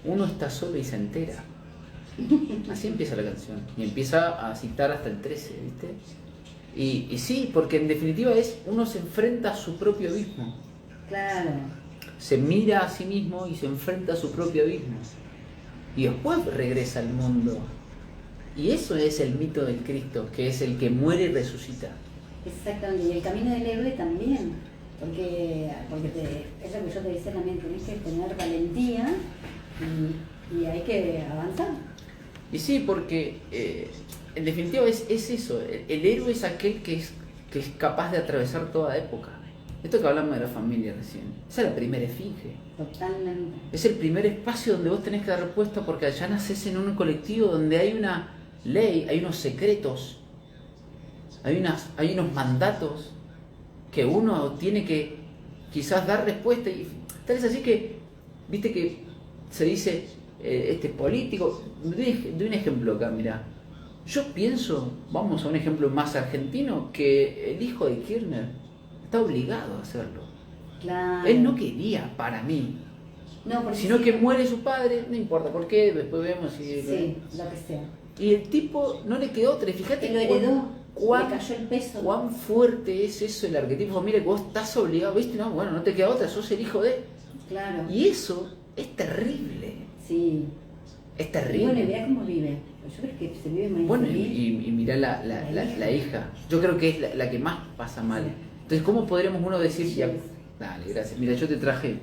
uno está solo y se entera. Así empieza la canción. Y empieza a citar hasta el 13, ¿viste? Y sí, porque en definitiva uno se enfrenta a su propio abismo. Claro. Se mira a sí mismo y se enfrenta a su propio abismo. Y después regresa al mundo. Y eso es el mito del Cristo, que es el que muere y resucita. Exactamente, y el camino del héroe también. Porque es lo que yo te decía también, tenés que tener valentía y hay que avanzar. Y sí, porque en definitiva es eso. El héroe es aquel que es capaz de atravesar toda época. Esto que hablamos de la familia recién, esa es la primera esfinge. Totalmente. Es el primer espacio donde vos tenés que dar respuesta porque allá nacés en un colectivo donde hay una ley, hay unos secretos, hay unos mandatos que uno tiene que quizás dar respuesta. Y tal es así que, viste que se dice, este político, de un ejemplo acá, mirá. Yo pienso, vamos a un ejemplo más argentino, que el hijo de Kirchner está obligado a hacerlo. Claro. Él no quería, para mí. No, porque Sino sí, que muere su padre, no importa por qué, después vemos si... Sí, lo que sea. Y el tipo no le quedó otra, y fíjate Que lo heredó, cuán le cayó el peso. cuán fuerte es eso, el arquetipo. Mire, que vos estás obligado, ¿viste? No, bueno, no te queda otra, sos el hijo de... Claro. Y eso es terrible, Sí. es Y terrible. bueno, y mirá cómo vive. Yo creo que se vive muy Bueno, feliz. y mirá la hija. Yo creo que es la que más pasa mal. Sí. Entonces, ¿cómo podríamos uno decir... Sí. Ya, dale, gracias. Mira, yo te traje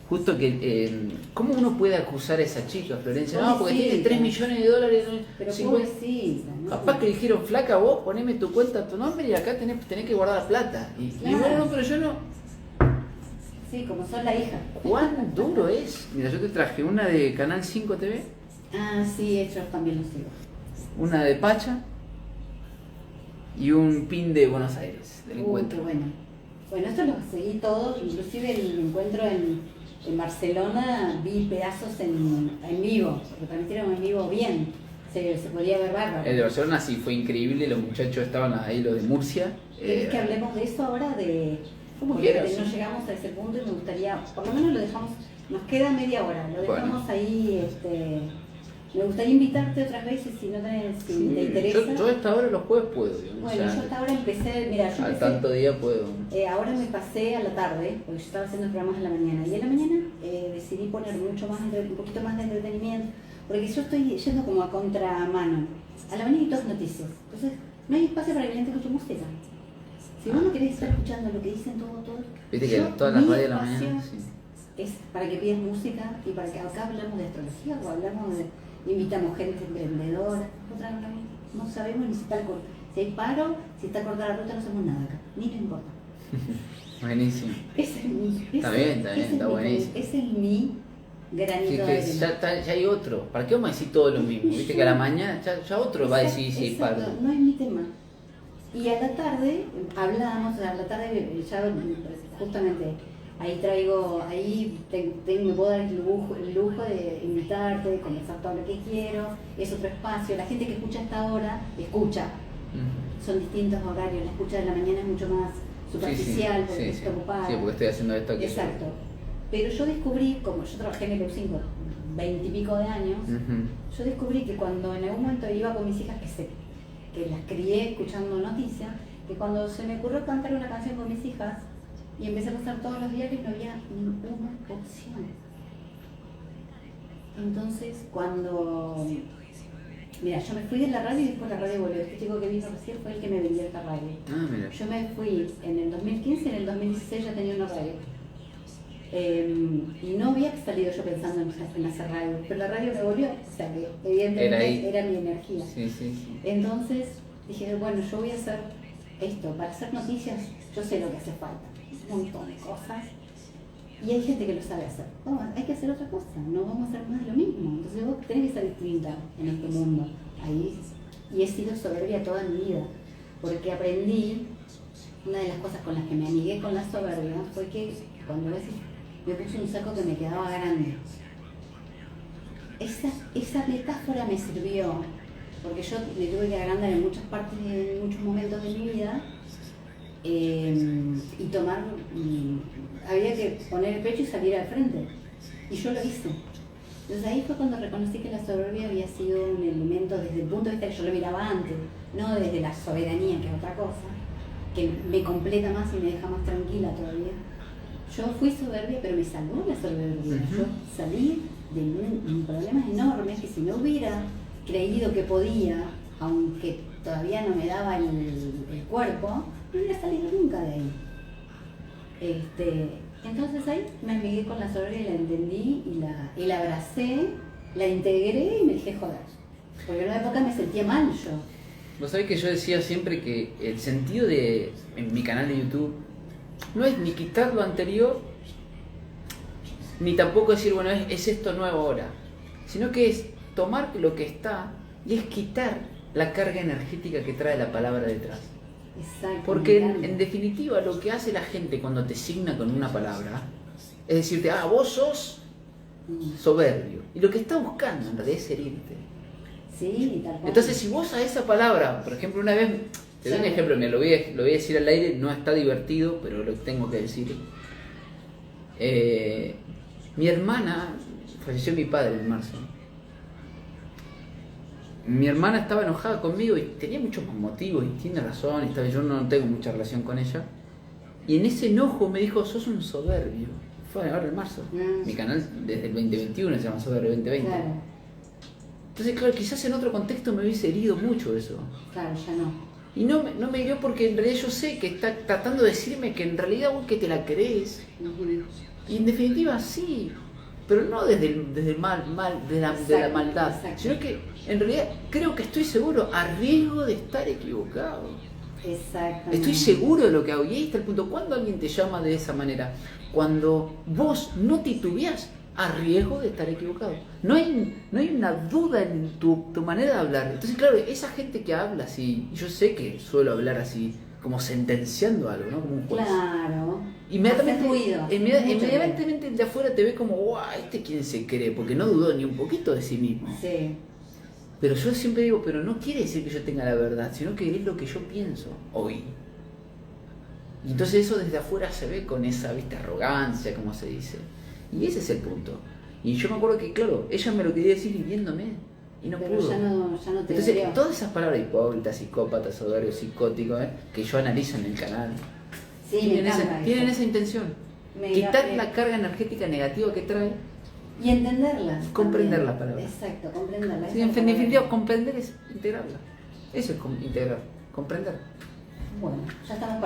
justo que... ¿Cómo uno puede acusar a esa chica, Florencia? No, porque tiene $3 millones. Pero 50. pobrecita, ¿no? Capaz que le dijeron, flaca, vos poneme tu cuenta, tu nombre y acá tenés que guardar plata. Y Claro. bueno, no, pero yo no... Sí, como son la hija. ¿Cuán duro es? Mira, yo te traje una de Canal 5 TV, Ah, sí, yo también lo sigo. una de Pacha y un pin de Buenos Aires, del Qué encuentro. bueno. Bueno, esto lo seguí todo, inclusive el encuentro en Barcelona, vi pedazos en vivo, porque transmitieron en vivo bien, se podía ver bárbaro. El de Barcelona sí fue increíble, los muchachos estaban ahí, los de Murcia. ¿Querés que hablemos de eso ahora? De cómo Quieras. que no llegamos a ese punto y me gustaría, por lo menos lo dejamos, nos queda media hora, lo dejamos Bueno. ahí, me gustaría invitarte otras veces si no tenés, si te interesa. Yo a esta hora los jueves puedo, digamos, Bueno, yo hasta ahora empecé, mira, yo al empecé, tanto día puedo. ahora me pasé a la tarde, porque yo estaba haciendo programas en la mañana, y en la mañana decidí poner mucho más, un poquito más de entretenimiento, porque yo estoy yendo como a contramano. A la mañana hay todas noticias, entonces no hay espacio para que la gente escuche música. Si vos no querés estar escuchando lo que dicen todo, Viste que yo, todas las mi radios de la espacio mañana. Sí. es para que pidas música y para que acá hablamos de astrología o hablamos invitamos gente emprendedora, otra no sabemos ni si está si hay paro, si está cortada la ruta, no hacemos nada acá, ni nos importa. Buenísimo. Ese es mi, Está bien, está buenísimo. Ese es mi Sí, granito de que arena. ya hay otro. ¿Para qué vamos a decir todo lo mismo? Viste que a la mañana ya otro va a decir sí, Exacto, paro. no es mi tema. Y a la tarde hablábamos, a la tarde ya justamente ahí traigo, me puedo dar el lujo de invitarte, conversar todo lo que quiero, es otro espacio, la gente que escucha a esta hora, escucha, son distintos horarios, la escucha de la mañana es mucho más superficial, porque está ocupada. Sí, porque estoy haciendo esto aquí. Exacto. Pero yo descubrí, como yo trabajé en el EU5 20 y pico de años, yo descubrí que cuando en algún momento iba con mis hijas, que las crié escuchando noticias, que cuando se me ocurrió cantar una canción con mis hijas y empecé a pasar todos los diarios, no había ninguna opción. Entonces, mira, yo me fui de la radio y después la radio volvió. Este chico que vino recién fue el que me vendió esta radio. Ah, mira. Yo me fui en el 2015 y en el 2016 ya tenía una radio. Y no había salido yo pensando en hacer radio, pero la radio me volvió, o sea que evidentemente era mi energía. Sí, sí, sí. Entonces dije, bueno, yo voy a hacer esto, para hacer noticias yo sé lo que hace falta, un montón de cosas, y hay gente que lo sabe hacer. No, hay que hacer otra cosa, no vamos a hacer más de lo mismo, entonces vos tenés que ser distinta en este mundo. Ahí, y he sido soberbia toda mi vida, porque aprendí, una de las cosas con las que me amigué con la soberbia fue que cuando a veces me puse un saco que me quedaba grande. Esa metáfora me sirvió, porque yo me tuve que agrandar en muchas partes, en muchos momentos de mi vida, y tomar, había que poner el pecho y salir al frente. Y yo lo hice. Entonces ahí fue cuando reconocí que la soberbia había sido un elemento desde el punto de vista que yo lo miraba antes, no desde la soberanía, que es otra cosa, que me completa más y me deja más tranquila todavía. Yo fui soberbia, pero me salvó la soberbia. Yo salí de problemas enormes que si no hubiera creído que podía, aunque todavía no me daba el cuerpo, no hubiera salido nunca de ahí. Entonces ahí me amigué con la soberbia y la entendí y la abracé, la integré y me dejé joder. Porque en una época me sentía mal yo. Vos sabés que yo decía siempre que el sentido en mi canal de YouTube no es ni quitar lo anterior, ni tampoco decir, bueno, es esto nuevo ahora, sino que es tomar lo que está y es quitar la carga energética que trae la palabra detrás. Exacto. Porque en definitiva lo que hace la gente cuando te signa con una palabra es decirte, vos sos soberbio. Y lo que está buscando en realidad es herirte. Sí, tal cual. Entonces si vos a esa palabra, por ejemplo, una vez, te doy un ejemplo, lo voy a decir al aire, no está divertido, pero lo tengo que decir. Mi hermana, falleció mi padre en marzo. Mi hermana estaba enojada conmigo y tenía muchos motivos y tiene razón, yo no tengo mucha relación con ella. Y en ese enojo me dijo, sos un soberbio. Fue ahora en marzo. Mi canal desde el 2021 se llama Soberbio 2020. Claro. Entonces, claro, quizás en otro contexto me hubiese herido mucho eso. Claro, ya no. Y no me hirió porque en realidad yo sé que está tratando de decirme que en realidad vos que te la crees. Y en definitiva sí, pero no desde el mal, de la maldad, exacto. sino que en realidad creo que estoy seguro, a riesgo de estar equivocado. Exactamente. Estoy seguro de lo que hago. Y ahí está el punto. ¿Cuándo alguien te llama de esa manera? Cuando vos no titubeás a riesgo de estar equivocado. No hay una duda en tu manera de hablar. Entonces, claro, esa gente que habla así, yo sé que suelo hablar así, como sentenciando algo, ¿no? Como un juez. Claro. Inmediatamente de afuera te ve como, guau, ¿quién se cree? Porque no dudó ni un poquito de sí mismo. Sí. Pero yo siempre digo, pero no quiere decir que yo tenga la verdad, sino que es lo que yo pienso hoy. Y entonces eso desde afuera se ve con esa, arrogancia, como se dice. Y ese es el punto. Y yo me acuerdo que, claro, ella me lo quería decir hiriéndome. Y no pero pudo. Ya no te Entonces, dolió. todas esas palabras hipócrita, psicópata, soberbio, psicótico, que yo analizo en el canal, Sí, tienen esa intención. Quitar la carga energética negativa que trae. Y entenderlas. Comprender también. las palabras. Exacto, comprenderlas. Sí, en definitiva, comprender es integrarla. Eso es integrar, comprender. Bueno, ya estamos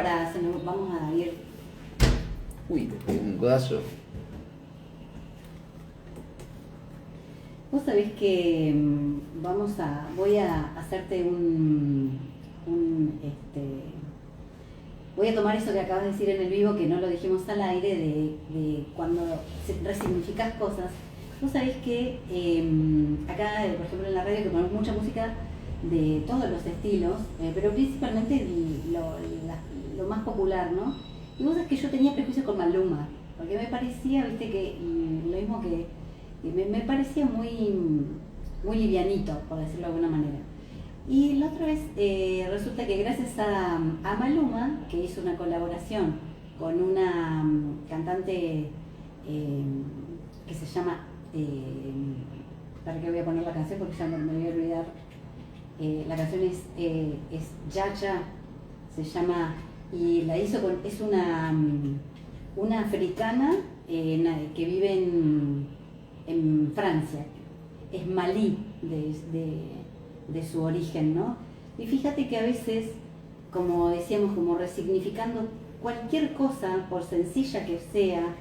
vamos a ir. Uy, te pegué un codazo. Vos sabés que voy a hacerte voy a tomar eso que acabas de decir en el vivo, que no lo dijimos al aire, de cuando resignificás cosas. Vos sabés que acá, por ejemplo, en la radio, que ponemos mucha música de todos los estilos, pero principalmente lo más popular, ¿no? Y vos sabés que yo tenía prejuicio con Maluma, porque me parecía, que lo mismo que me parecía muy livianito, por decirlo de alguna manera. Y la otra vez resulta que gracias a Maluma, que hizo una colaboración con una cantante que se llama, ¿para qué voy a poner la canción? Porque ya me voy a olvidar. La canción es Yacha, se llama, y la hizo es una africana que vive en Francia, es malí de su origen, ¿no? Y fíjate que a veces, como decíamos, como resignificando cualquier cosa, por sencilla que sea,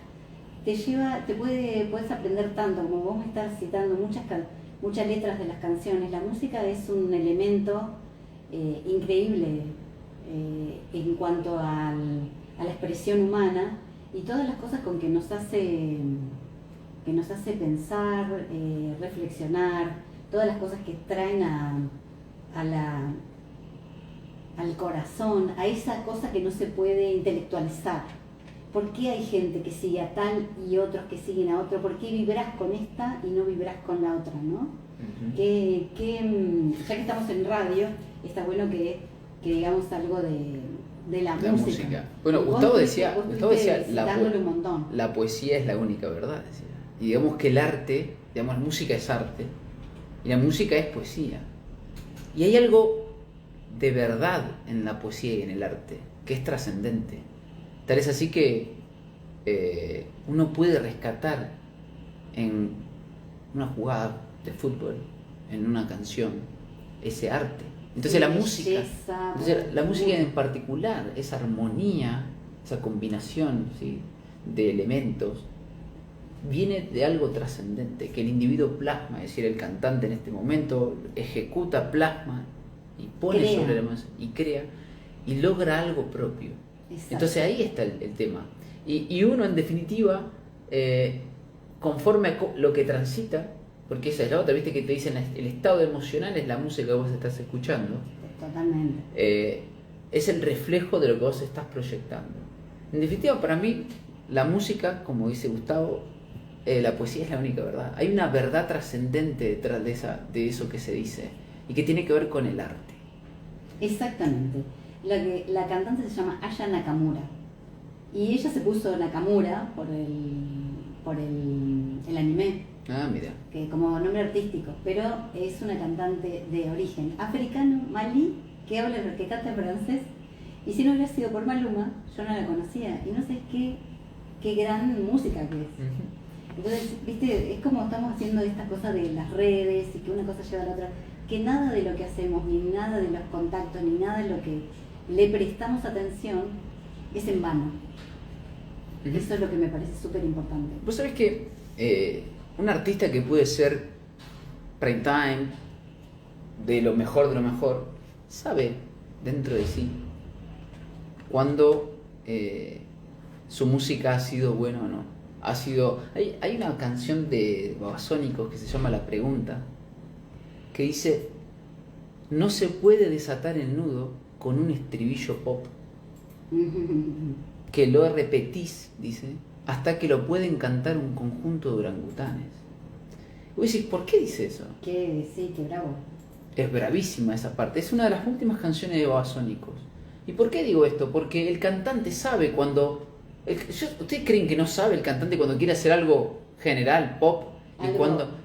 puedes aprender tanto, como vos me estás citando muchas letras de las canciones. La música es un elemento increíble en cuanto a la expresión humana y todas las cosas con que nos hace pensar, reflexionar, todas las cosas que traen al corazón, a esa cosa que no se puede intelectualizar. ¿Por qué hay gente que sigue a tal y otros que siguen a otro? ¿Por qué vibrás con esta y no vibrás con la otra, no? Ya que estamos en radio, está bueno que digamos algo de la música. Bueno, Gustavo decía un montón. La poesía es la única verdad, decía. Y digamos que el arte, la música es arte, y la música es poesía. Y hay algo de verdad en la poesía y en el arte, que es trascendente. Tal es así que uno puede rescatar en una jugada de fútbol, en una canción, ese arte. Entonces la música en particular, esa armonía, esa combinación, ¿sí?, de elementos, viene de algo trascendente, que el individuo plasma, es decir, el cantante en este momento ejecuta, plasma y pone sobre la música y crea y logra algo propio. Exacto. Entonces ahí está el tema. Y uno, en definitiva, conforme a lo que transita, porque esa es la otra, viste que te dicen el estado emocional es la música que vos estás escuchando. Totalmente. es el reflejo de lo que vos estás proyectando. En definitiva, para mí, la música, como dice Gustavo, la poesía es la única verdad. Hay una verdad trascendente detrás de eso que se dice y que tiene que ver con el arte. Exactamente. La cantante se llama Aya Nakamura y ella se puso Nakamura por el anime, Mira. que como nombre artístico, pero es una cantante de origen africano, malí, que canta en francés, y si no hubiera sido por Maluma, yo no la conocía, y no sé qué gran música que es. Entonces, viste, es como estamos haciendo estas cosas de las redes, y que una cosa lleva a la otra, que nada de lo que hacemos, ni nada de los contactos, ni nada de lo que le prestamos atención, es en vano. Eso es lo que me parece súper importante. Vos sabés que un artista que puede ser prime time, de lo mejor, sabe dentro de sí cuando su música ha sido buena o no. Hay una canción de Babasónicos que se llama La Pregunta, que dice: no se puede desatar el nudo con un estribillo pop, que lo repetís, dice, hasta que lo pueden cantar un conjunto de orangutanes. Y vos decís, ¿por qué dice eso? Sí, qué bravo. Es bravísima esa parte, es una de las últimas canciones de Babasónicos. ¿Y por qué digo esto? Porque el cantante sabe cuando... ¿Ustedes creen que no sabe el cantante cuando quiere hacer algo general, pop?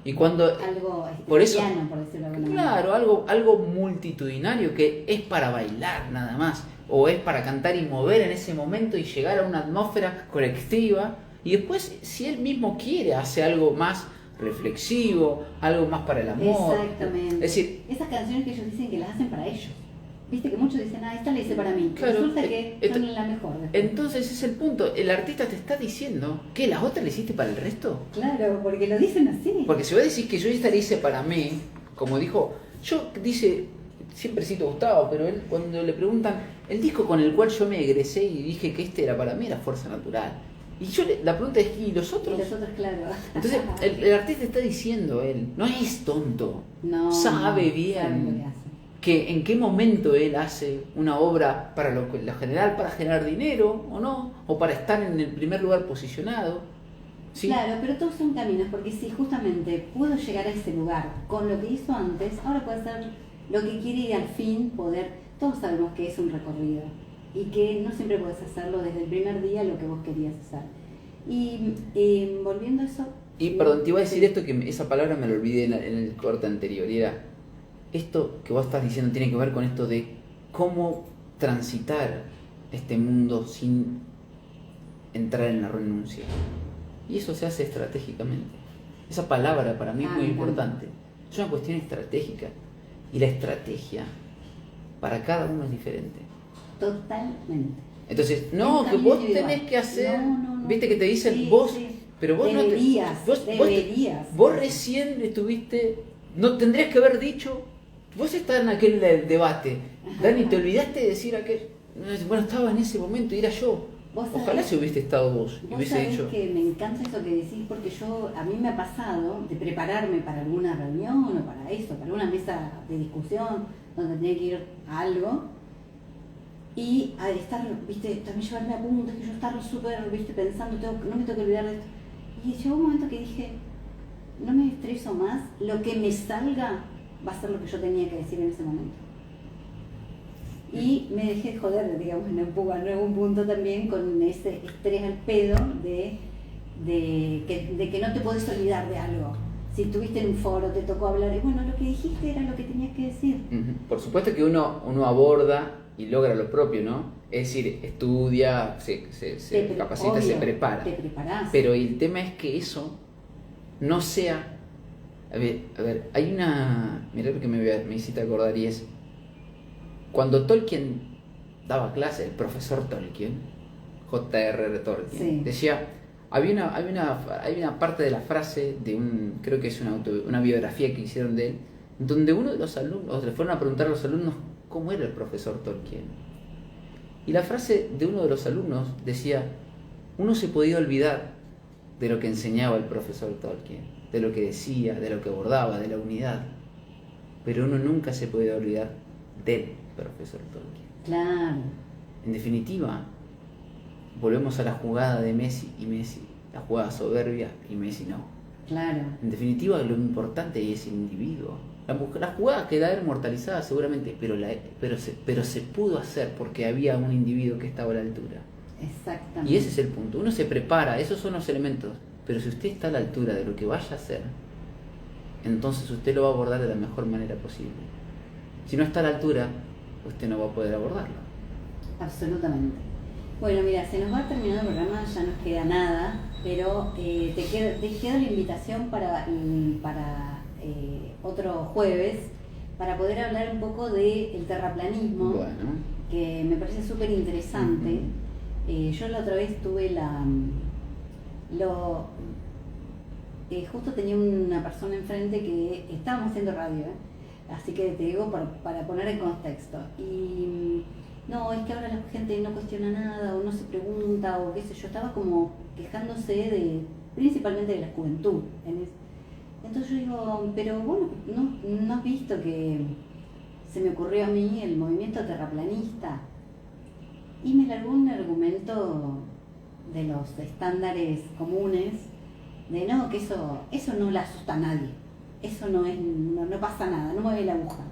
Y cuando algo por eso, piano, por decirlo de alguna manera. claro, algo multitudinario que es para bailar nada más, o es para cantar y mover en ese momento y llegar a una atmósfera colectiva, y después, si él mismo quiere, hace algo más reflexivo, algo más para el amor. Exactamente. Es decir, esas canciones que ellos dicen que las hacen para ellos. Viste que muchos dicen, esta la hice para mí. Claro, Resulta que son la mejor. Entonces es el punto. El artista te está diciendo que las otras le hiciste para el resto. Claro, porque lo dicen así. Porque si vos decís que yo esta la hice para mí, como dijo, siempre cito a Gustavo, pero él cuando le preguntan, el disco con el cual yo me egresé y dije que este era para mí era Fuerza Natural. Y la pregunta es, ¿y los otros? Y los otros, claro. Entonces el artista está diciendo, él no es tonto, sabe bien. Sabe lo que hace. Que en qué momento él hace una obra para lo general, para generar dinero o no, o para estar en el primer lugar posicionado. ¿Sí? Claro, pero todos son caminos, porque si justamente pudo llegar a ese lugar con lo que hizo antes, ahora puede hacer lo que quiere y al fin poder. Todos sabemos que es un recorrido y que no siempre puedes hacerlo desde el primer día lo que vos querías hacer. Y volviendo a eso... Y perdón, te iba a decir esto, que esa palabra me la olvidé en el corte anterior, y era... Esto que vos estás diciendo tiene que ver con esto de cómo transitar este mundo sin entrar en la renuncia. Y eso se hace estratégicamente. Esa palabra para mí es muy importante. Es una cuestión estratégica. Y la estrategia para cada uno es diferente. Totalmente. Entonces, no, que vos tenés que hacer... No. Viste que te dicen, sí, vos... Sí. Pero vos deberías. Vos recién estuviste... No tendrías que haber dicho... Vos estás en aquel debate, Dani, te olvidaste de decir aquel... Bueno, estaba en ese momento y era yo. Ojalá si hubiese estado vos y hubiese dicho... Que me encanta eso que decís, porque a mí me ha pasado de prepararme para alguna reunión o para eso, para una mesa de discusión donde tenía que ir a algo y a estar, viste, también llevarme apuntes, que yo estar súper, viste, pensando, no me tengo que olvidar de esto. Y llegó un momento que dije, no me estreso más, lo que me salga va a ser lo que yo tenía que decir en ese momento. Y me dejé de joder, digamos, en algún punto también con ese estrés al pedo de que no te podés olvidar de algo. Si estuviste en un foro, te tocó hablar, y bueno, lo que dijiste era lo que tenías que decir. Por supuesto que uno aborda y logra lo propio, ¿no? Es decir, estudia, se capacita, obvio, se prepara. Te preparás. Pero el tema es que eso no sea... A ver, hay una... Mirá lo que me hiciste acordar, y es... Cuando Tolkien daba clase, el profesor Tolkien, J.R.R. Tolkien, sí, decía... Había una parte de la frase de creo que es una biografía que hicieron de él, donde uno de los alumnos, le fueron a preguntar a los alumnos cómo era el profesor Tolkien. Y la frase de uno de los alumnos decía, uno se podía olvidar de lo que enseñaba el profesor Tolkien, de lo que decía, de lo que abordaba, de la unidad, pero uno nunca se podía olvidar del profesor Tolkien. Claro. En definitiva, volvemos a la jugada de Messi y Messi, la jugada soberbia y Messi no. Claro. En definitiva, lo importante es el individuo. La jugada queda inmortalizada seguramente, pero se pudo hacer porque había un individuo que estaba a la altura. Exactamente. Y ese es el punto. Uno se prepara, esos son los elementos. Pero si usted está a la altura de lo que vaya a hacer, entonces usted lo va a abordar de la mejor manera posible. Si no está a la altura, usted no va a poder abordarlo. Absolutamente. Bueno, mira, se nos va terminando el programa, ya nos queda nada, pero te quedo la invitación para otro jueves para poder hablar un poco del terraplanismo, Bueno. que me parece súper interesante. Yo la otra vez tuve justo tenía una persona enfrente que estábamos haciendo radio, así que te digo para poner en contexto. Y no, es que ahora la gente no cuestiona nada o no se pregunta o qué sé yo, estaba como quejándose principalmente de la juventud. Entonces yo digo, pero bueno, ¿no has visto que se me ocurrió a mí el movimiento terraplanista? Y me largó un argumento de los estándares comunes, de no, que eso no le asusta a nadie, eso no pasa nada, no mueve la aguja.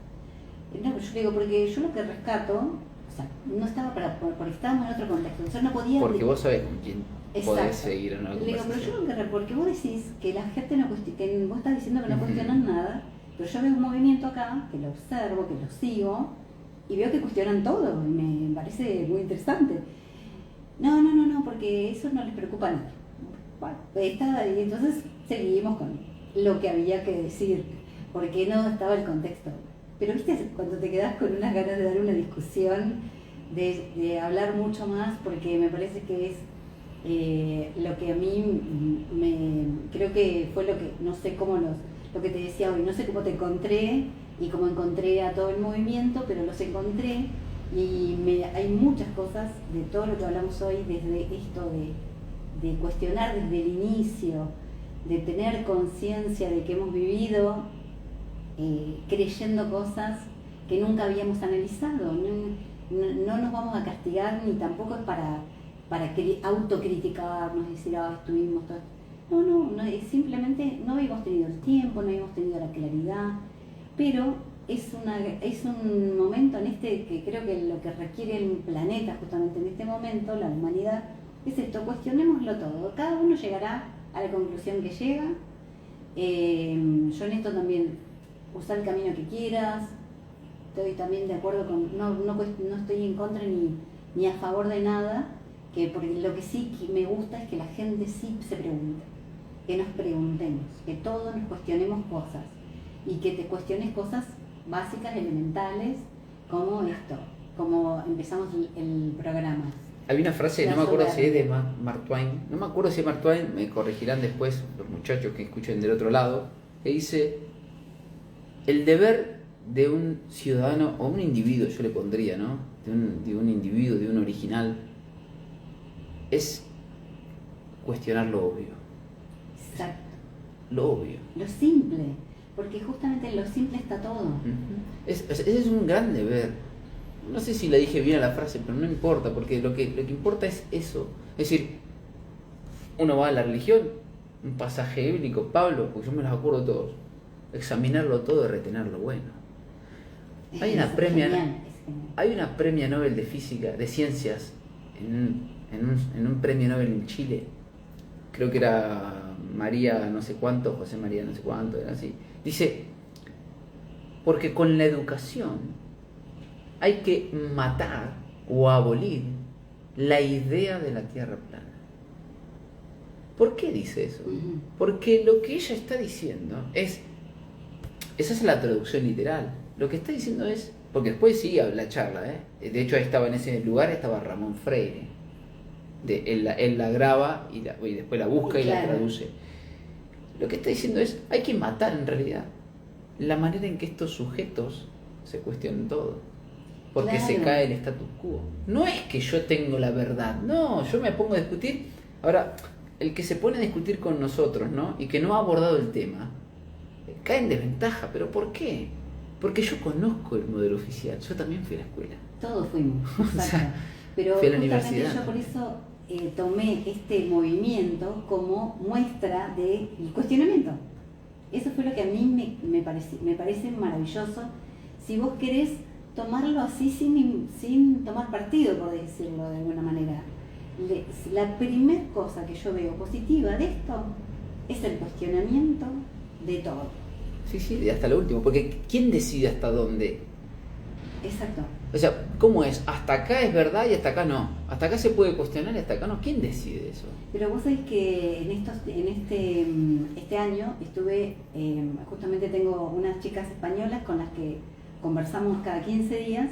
No, yo le digo, porque yo lo que rescato, o sea, no estaba porque estábamos en otro contexto, entonces no podía... Porque vos sabés con quién podés seguir en una Le digo, pero conversación. yo porque vos decís que la gente no cuestiona, que vos estás diciendo que no cuestionan nada, pero yo veo un movimiento acá, que lo observo, que lo sigo, y veo que cuestionan todo, y me parece muy interesante. No, porque eso no les preocupa a nadie. Bueno, y entonces seguimos con lo que había que decir, porque no estaba el contexto. Pero viste, cuando te quedás con unas ganas de dar una discusión, de hablar mucho más, porque me parece que es lo que a mí creo que fue lo que, no sé cómo lo que te decía hoy, no sé cómo te encontré y cómo encontré a todo el movimiento, pero los encontré y hay muchas cosas de todo lo que hablamos hoy, desde esto de cuestionar desde el inicio, de tener conciencia de que hemos vivido creyendo cosas que nunca habíamos analizado. No nos vamos a castigar ni tampoco es para autocriticarnos y decir, estuvimos todo. No, es simplemente no habíamos tenido el tiempo, no habíamos tenido la claridad, pero es un momento en que creo que lo que requiere el planeta justamente en este momento, la humanidad, es esto, cuestionémoslo todo, cada uno llegará a la conclusión que llega. Yo en esto también, usar el camino que quieras, estoy también de acuerdo con, no estoy en contra ni a favor de nada, porque lo que sí me gusta es que la gente sí se pregunte, que nos preguntemos, que todos nos cuestionemos cosas y que te cuestiones cosas básicas, elementales, como esto, como empezamos el programa. Hay una frase, no me acuerdo si es de Mark Twain, no me acuerdo si es Mark Twain, me corregirán después los muchachos que escuchen del otro lado, que dice, el deber de un ciudadano, o un individuo, yo le pondría, ¿no? De un individuo, de un original, es cuestionar lo obvio. Exacto. Lo obvio. Lo simple, porque justamente en lo simple está todo. Ese es un gran deber. No sé si la dije bien a la frase, pero no importa, porque lo que importa es eso. Es decir, uno va a la religión, un pasaje bíblico, Pablo, porque yo me los acuerdo todos, examinarlo todo y retener lo bueno. Hay una premia Nobel de Física, de Ciencias, en un premio Nobel en Chile, creo que era María no sé cuánto, José María no sé cuánto, era así. Dice, porque con la educación hay que matar o abolir la idea de la Tierra plana. ¿Por qué dice eso? Porque lo que ella está diciendo esa es la traducción literal. Lo que está diciendo es, porque después sigue la charla, de hecho estaba en ese lugar, estaba Ramón Freire. Él la graba y después la busca y la traduce. Lo que está diciendo es, hay que matar en realidad la manera en que estos sujetos se cuestionan todo. Porque se cae el status quo. No es que yo tengo la verdad, no, yo me pongo a discutir. Ahora, el que se pone a discutir con nosotros, ¿no? Y que no ha abordado el tema, cae en desventaja. ¿Pero por qué? Porque yo conozco el modelo oficial, yo también fui a la escuela. Todos fuimos, exacto. sea, Pero fui a la justamente universidad. yo por eso tomé este movimiento como muestra del cuestionamiento. Eso fue lo que a mí me parece maravilloso. Si vos querés tomarlo así sin tomar partido, por decirlo de alguna manera. La primera cosa que yo veo positiva de esto es el cuestionamiento de todo. Sí, sí, hasta lo último, porque ¿quién decide hasta dónde? Exacto. O sea, ¿cómo es? Hasta acá es verdad y hasta acá no. Hasta acá se puede cuestionar y hasta acá no. ¿Quién decide eso? Pero vos sabés que este año estuve, justamente tengo unas chicas españolas con las que conversamos cada 15 días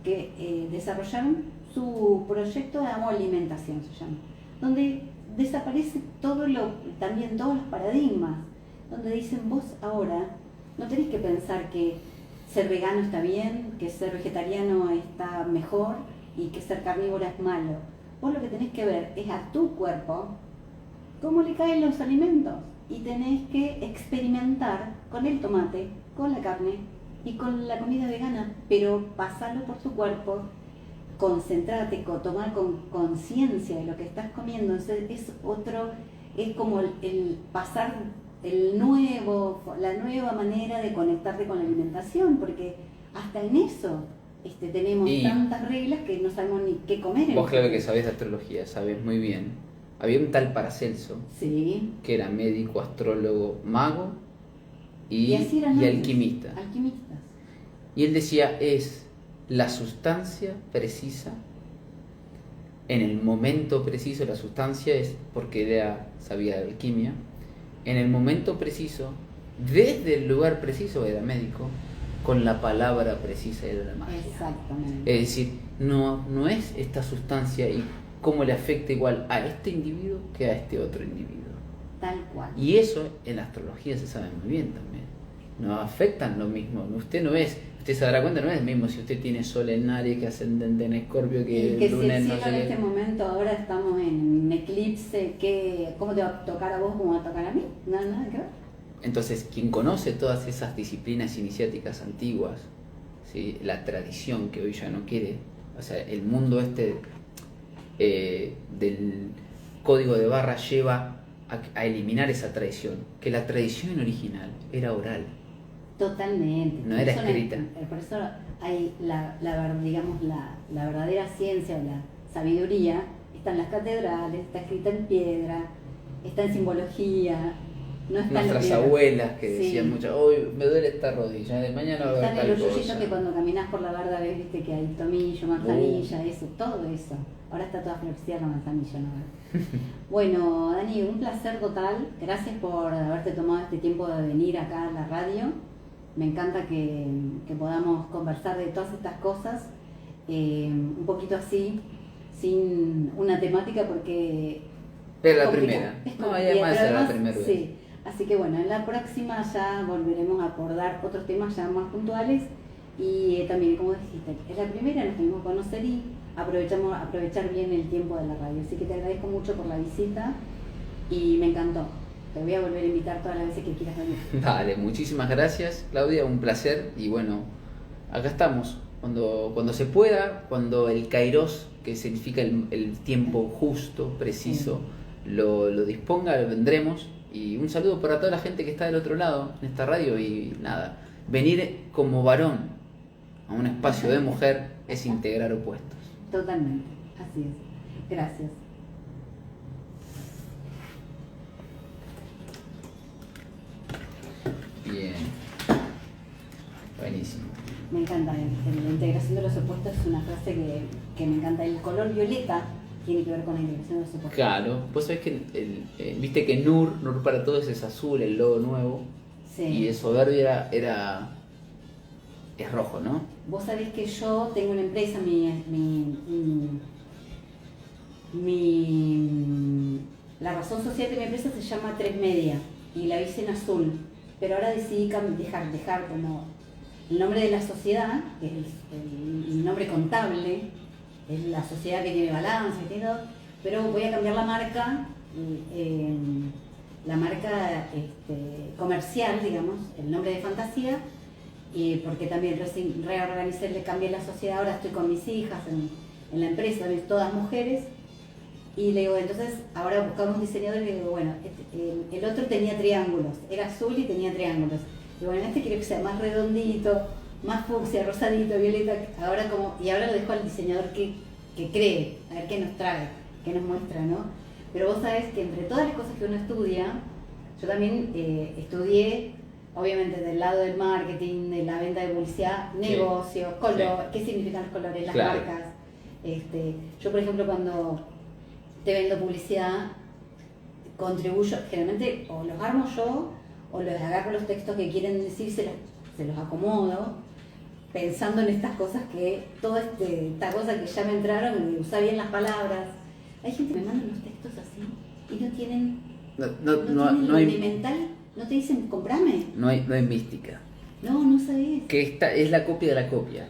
que desarrollaron su proyecto de alimentación, se llama, donde desaparece también todos los paradigmas, donde dicen vos ahora no tenés que pensar que ser vegano está bien, que ser vegetariano está mejor y que ser carnívoro es malo. Vos lo que tenés que ver es a tu cuerpo cómo le caen los alimentos y tenés que experimentar con el tomate, con la carne y con la comida vegana, pero pasarlo por tu cuerpo, concentrate, tomar conciencia de lo que estás comiendo. Es como el pasar la nueva manera de conectarte con la alimentación, porque hasta en eso tenemos tantas reglas que no sabemos ni qué comer. Vos claro que sabés de astrología, sabés muy bien. Había un tal Paracelso, sí, que era médico, astrólogo, mago y así eran alquimista. Alquimistas. Y él decía, es la sustancia precisa, en el momento preciso. La sustancia es porque sabía de alquimia. En el momento preciso, desde el lugar preciso, era médico, con la palabra precisa, era la magia. Exactamente. Es decir, no es esta sustancia y cómo le afecta igual a este individuo que a este otro individuo. Tal cual. Y eso en la astrología se sabe muy bien también. No afectan lo mismo. Usted se dará cuenta, no es lo mismo si usted tiene Sol en Aries, que ascendente en Escorpio, que que Luna en si no el sé cielo en qué. este momento ahora estamos en un eclipse, ¿cómo te va a tocar a vos como va a tocar a mí? Nada que ver. Entonces, quien conoce todas esas disciplinas iniciáticas antiguas, ¿sí? La tradición que hoy ya no quiere, o sea, el mundo del código de barra lleva a eliminar esa tradición, que la tradición original era oral. Totalmente. No era escrita. Por eso hay la verdadera ciencia o la sabiduría está en las catedrales, está escrita en piedra, está en simbología, no está Nuestras en abuelas que sí. decían mucho, hoy me duele esta rodilla, de mañana va a Está haber en el tal hoyullito cosa. que cuando caminás por la barda ves, viste que hay tomillo, manzanilla, eso, todo eso. Ahora está toda florecida la manzanilla, ¿no? Bueno, Dani, un placer total. Gracias por haberte tomado este tiempo de venir acá a la radio. Me encanta que podamos conversar de todas estas cosas, un poquito así, sin una temática, porque Era la complicado, primera. es No, complicado, además pero era la además, primera vez. sí. Así que bueno, en la próxima ya volveremos a abordar otros temas ya más puntuales y también, como dijiste, es la primera, nos tuvimos que conocer y aprovechar bien el tiempo de la radio. Así que te agradezco mucho por la visita y me encantó. Te voy a volver a invitar todas las veces que quieras venir. Vale, muchísimas gracias, Claudia, un placer. Y bueno, acá estamos. Cuando se pueda, cuando el kairos, que significa el tiempo justo, preciso, lo disponga, vendremos. Y un saludo para toda la gente que está del otro lado en esta radio. Y nada, venir como varón a un espacio de mujer es integrar opuestos. Totalmente, así es. Gracias. Bien, buenísimo. Me encanta, la integración de los opuestos es una frase que me encanta. El color violeta tiene que ver con la integración de los opuestos. Claro, vos sabés que viste que Nur para todos es azul, el logo nuevo. Sí. Y el soberbio es rojo, ¿no? Vos sabés que yo tengo una empresa, la razón social de mi empresa se llama 3 Media y la hice en azul, pero ahora decidí dejar como el nombre de la sociedad, que es el nombre contable, es la sociedad que tiene balance y todo, pero voy a cambiar la marca comercial, digamos, el nombre de fantasía, y porque también reorganicé, le cambié la sociedad, ahora estoy con mis hijas en la empresa, también todas mujeres, y le digo, entonces ahora buscamos un diseñador y le digo, bueno, el otro tenía triángulos, era azul y tenía triángulos, y bueno, este quiero que sea más redondito, más fucsia, rosadito, violeta, y ahora lo dejo al diseñador que cree, a ver qué nos trae, qué nos muestra, ¿no? Pero vos sabés que entre todas las cosas que uno estudia, yo también estudié, obviamente del lado del marketing, de la venta de publicidad, negocios, color, qué significan los colores, las marcas. Yo, por ejemplo, cuando te vendo publicidad, contribuyo, generalmente o los armo yo, o los agarro los textos que quieren decir, se los acomodo, pensando en estas cosas toda esta cosa que ya me entraron, de usar bien las palabras. Hay gente que me manda unos textos así y no tienen No hay elemental, no te dicen comprame. No hay mística. No sabés. Que esta es la copia de la copia.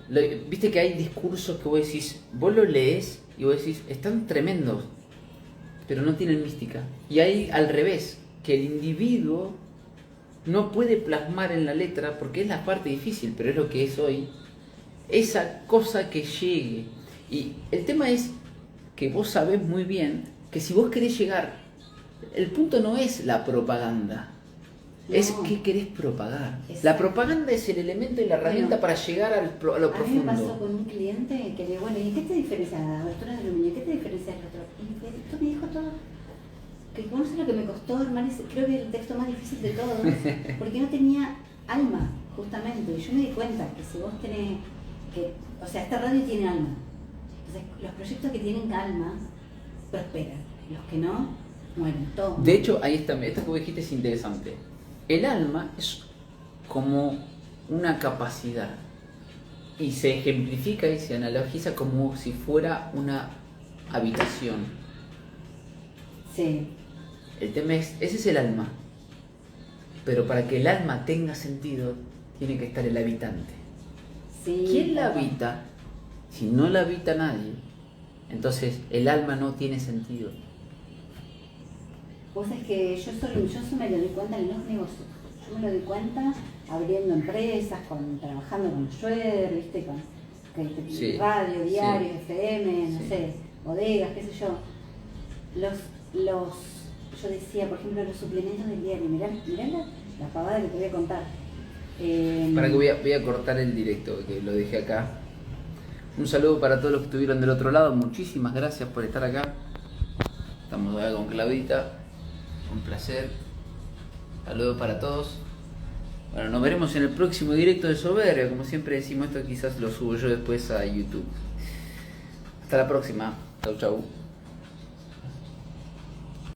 Viste que hay discursos que vos decís, vos lo lees y vos decís, están tremendos, pero no tienen mística. Y hay al revés, que el individuo no puede plasmar en la letra, porque es la parte difícil, pero es lo que es hoy, esa cosa que llegue. Y el tema es que vos sabés muy bien que si vos querés llegar, el punto no es la propaganda, es qué querés propagar. Exacto. La propaganda es el elemento y la herramienta para llegar a lo profundo. A mí me pasó con un cliente que le digo, bueno, ¿y qué te diferencia la abertura de aluminio? ¿Qué te diferencia del otro? Y esto me dijo todo, que no sé lo que me costó armar creo que el texto más difícil de todos, porque no tenía alma, justamente. Y yo me di cuenta que si vos tenés, o sea, esta radio tiene alma. Entonces, los proyectos que tienen alma prosperan, los que no, mueren, todos. De hecho, ahí está, esto que vos dijiste es interesante. El alma es como una capacidad y se ejemplifica y se analogiza como si fuera una habitación. Sí. El tema ese es el alma. Pero para que el alma tenga sentido, tiene que estar el habitante. Sí. ¿Quién la habita? Si no la habita nadie, entonces el alma no tiene sentido. Vos sabés que yo me lo doy cuenta en los negocios. Yo me lo doy cuenta abriendo empresas, trabajando con Schroeder, ¿viste? Con radio, diarios, FM, no sé, bodegas, qué sé yo. Yo decía, por ejemplo, los suplementos del diario. Mirá la pavada que te voy a contar. Para que voy a cortar el directo, que lo dejé acá. Un saludo para todos los que estuvieron del otro lado. Muchísimas gracias por estar acá. Estamos acá con Claudita. Un placer. Saludos para todos. Bueno, nos veremos en el próximo directo de Soberbia. Como siempre decimos, esto quizás lo subo yo después a YouTube. Hasta la próxima. Chau, chau.